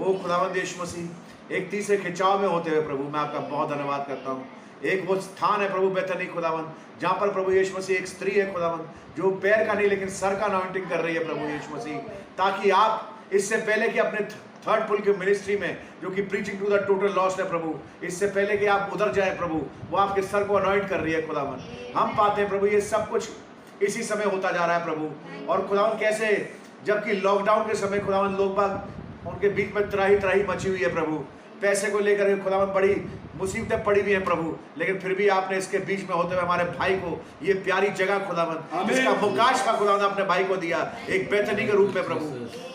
ओ खुदावन यीशु मसीह, एक तीसरे खिंचाव में होते हुए प्रभु मैं आपका बहुत धन्यवाद करता हूँ। एक वो स्थान है प्रभु बेतनी खुदावन, जहाँ पर प्रभु यीशु मसीह एक स्त्री है खुदावन जो पैर का नहीं लेकिन सर का अनॉइंटिंग कर रही है प्रभु यीशु मसीह, ताकि आप इससे पहले कि अपने थर्ड पुल की मिनिस्ट्री में जो कि preaching to the total lost है प्रभु, इससे पहले कि आप उधर जाए प्रभु, वो आपके सर को अनॉइंट कर रही है खुदावन। हम पाते हैं प्रभु ये सब कुछ इसी समय होता जा रहा है प्रभु। और खुदावन कैसे जबकि लॉकडाउन के समय खुदावन लोग बाग उनके बीच में त्राही मची हुई है प्रभु, पैसे को लेकर खुदावन बड़ी मुसीबतें पड़ी हुई हैं प्रभु, लेकिन फिर भी आपने इसके बीच में होते हुए हमारे भाई को ये प्यारी जगह खुदावन जिसका मुकाश का खुदावन अपने भाई को दिया एक बेतनी के रूप में प्रभु।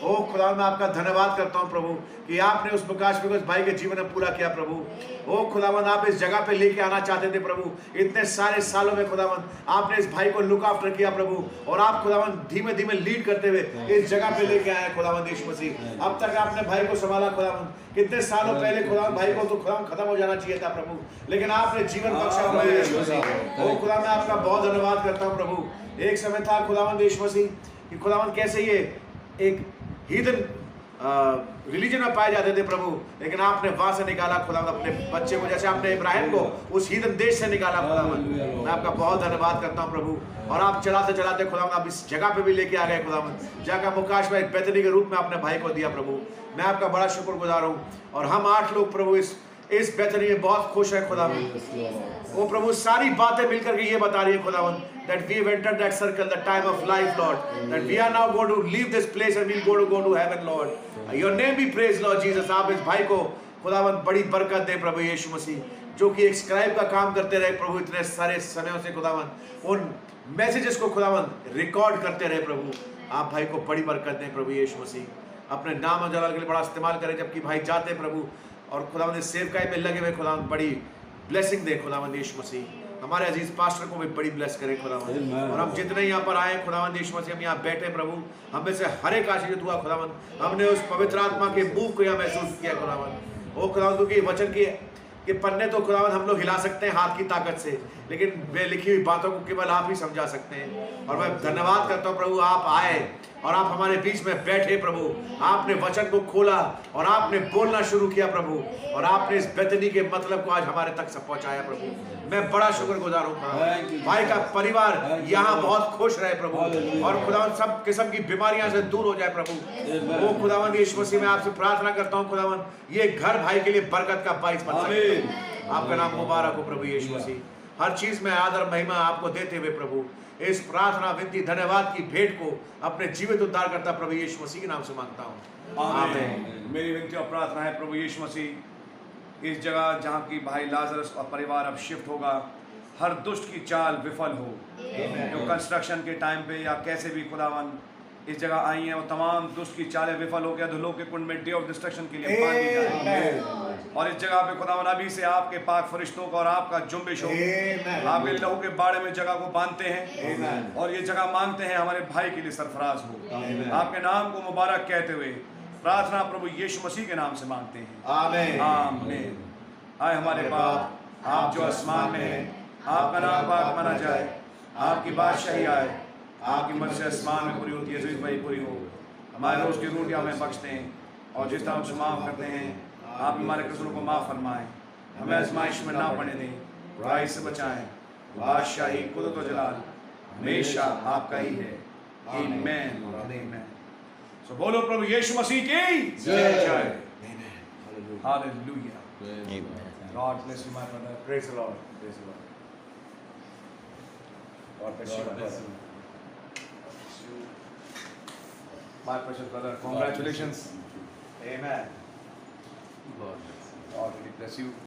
ओ खुदावन मैं आपका धन्यवाद करता हूँ प्रभु कि आपने उस मुकाश को उस भाई के जीवन में पूरा किया प्रभु। ओ खुदावन आप इस जगह पे लेके आना चाहते थे प्रभु, इतने सारे सालों में खुदावन आपने इस भाई को लुक आफ्टर किया प्रभु, और आप खुदावन धीमे धीमे लीड करते हुए इस जगह पे लेके आए खुदावन यीशु मसीह। अब तक आपने भाई को संभाला खुदावन, कितने सालों पहले खुदावन भाई को तो खुदावन खत्म हो जाना चाहिए था प्रभु, लेकिन आपने जीवन बख्शा प्रभु यीशु मसीह। ओ खुदा मैं आपका बहुत धन्यवाद करता हूँ प्रभु। एक समय था खुदावन यीशु मसीह कि खुदावन कैसे ये एक हीदन रिलीजन में पाए जाते थे प्रभु, लेकिन आपने वहां से निकाला खुदावन अपने बच्चे को, जैसे आपने इब्राहिम को उस हीदन देश से निकाला खुदावन। मैं आपका बहुत धन्यवाद करता हूँ प्रभु। और आप चलाते चलाते खुदावन आप इस जगह पे भी लेके आ गए खुदावन, जगह का मुकाश में एक बेतनी के रूप में आपने भाई को दिया प्रभु। मैं आपका बड़ा शुक्रगुजार हूँ। और हम 8 लोग प्रभु इस बेतनी में बहुत खुश है खुदावन। वो प्रभु सारी बातें मिलकर के ये बता रही है खुदावन that we have entered that circle, the time of life, Lord, that we are now going to leave this place and we'll go to heaven, Lord. Your name be praised, Lord Jesus. आप इस भाई को खुदावन बड़ी बरकत दे प्रभु यीशु मसीह, जो कि एक स्क्राइब का काम करते रहे प्रभु इतने सारे समयों से खुदावन, उन मैसेजेस को खुदावंद रिकॉर्ड करते रहे प्रभु। आप भाई को बड़ी बरकत दें प्रभु यीशु मसीह, अपने नाम और जलाल के लिए बड़ा इस्तेमाल करें जबकि भाई जाते प्रभु, और खुदावंद इस सेवकाई में लगे हुए खुदावंद बड़ी ब्लेसिंग दे खुदावंद यीशु मसीह। हमारे अजीज पास्टर को भी बड़ी ब्लेस करें खुदावंद, और हम जितने यहाँ पर आए खुदावंद यीशु मसीह, हम यहाँ बैठे प्रभु, हम में से हर एक आशीषित हुआ खुदावंद। हमने उस पवित्र आत्मा के मूव को यहाँ महसूस किया खुदावंद। ओ खुदावंद, क्योंकि वचन के पन्ने तो खुदावंद हम लोग हिला सकते हैं हाथ की ताकत से, लेकिन वे लिखी हुई बातों को केवल आप ही समझा सकते हैं। और मैं धन्यवाद करता हूँ प्रभु, आप आए और आप हमारे बीच में बैठे प्रभु, आपने वचन को खोला और आपने बोलना शुरू किया प्रभु, और आपने इस बेतनी के मतलब को आज हमारे तक से पहुंचाया प्रभु। मैं बड़ा शुक्रगुजार हूँ भाई का परिवार यहाँ बहुत खुश रहे प्रभु, और खुदावंद सब किस्म की बीमारियां से दूर हो जाए प्रभु। वो खुदावंद यीशु मसीह में आपसे प्रार्थना करता हूँ खुदावंद, ये घर भाई के लिए बरकत का बाइस बन सके। आपका नाम मुबारक हो प्रभु यीशु मसीह। हर चीज में आदर महिमा आपको देते हुए प्रभु, इस प्रार्थना विनती धन्यवाद की भेंट को अपने जीवित उद्धार करता प्रभु यीशु मसीह के नाम से मांगता हूँ, आमीन। मेरी विनती और प्रार्थना है प्रभु यीशु मसीह, इस जगह जहाँ की भाई लाजरस और परिवार अब शिफ्ट होगा, हर दुष्ट की चाल विफल हो। जो कंस्ट्रक्शन के टाइम पे या कैसे भी खुदावन इस जगह आई हैं, वो तमाम दुष्ट की चालें विफल हो गया, अधोलोक के कुंड में डे ऑफ डिस्ट्रक्शन के लिए बांध दी जाए। और इस जगह पे खुदावन अभी से आपके पाक फरिश्तों का और आपका जुम्बिश हो, आपके लहू के बाड़े में जगह को बांधते हैं और ये जगह मांगते हैं हमारे भाई के लिए सरफराज हो। आपके नाम को मुबारक कहते हुए प्रार्थना प्रभु यीशु मसीह के नाम से मांगते हैं, आमीन आमीन। आए हमारे बाप, आप जो आसमान में हैं, आपका नाम पाक माना जाए, आपकी बादशाही आए, आपकी मर्जी से आसमान में पूरी होती है, ज़मीन पर पूरी हो। हमारे रोज की रोटियां हमें बख्शते हैं और जिस तरह हमसे माफ़ करते हैं, आप हमारे कसूरों को माफ़ फरमाएं, हमें आजमाइश में ना पड़ने दें, बुराई से बचाएं। बादशाही, कुदरत और जलाल हमेशा आपका ही है, आमीन और आमीन। सो बोलो प्रभु यीशु मसीह की जय। Hallelujah. God bless you, my brother. Praise the Lord. Praise the Lord. God bless you, my brother. My precious brother, congratulations. Amen. God really bless you.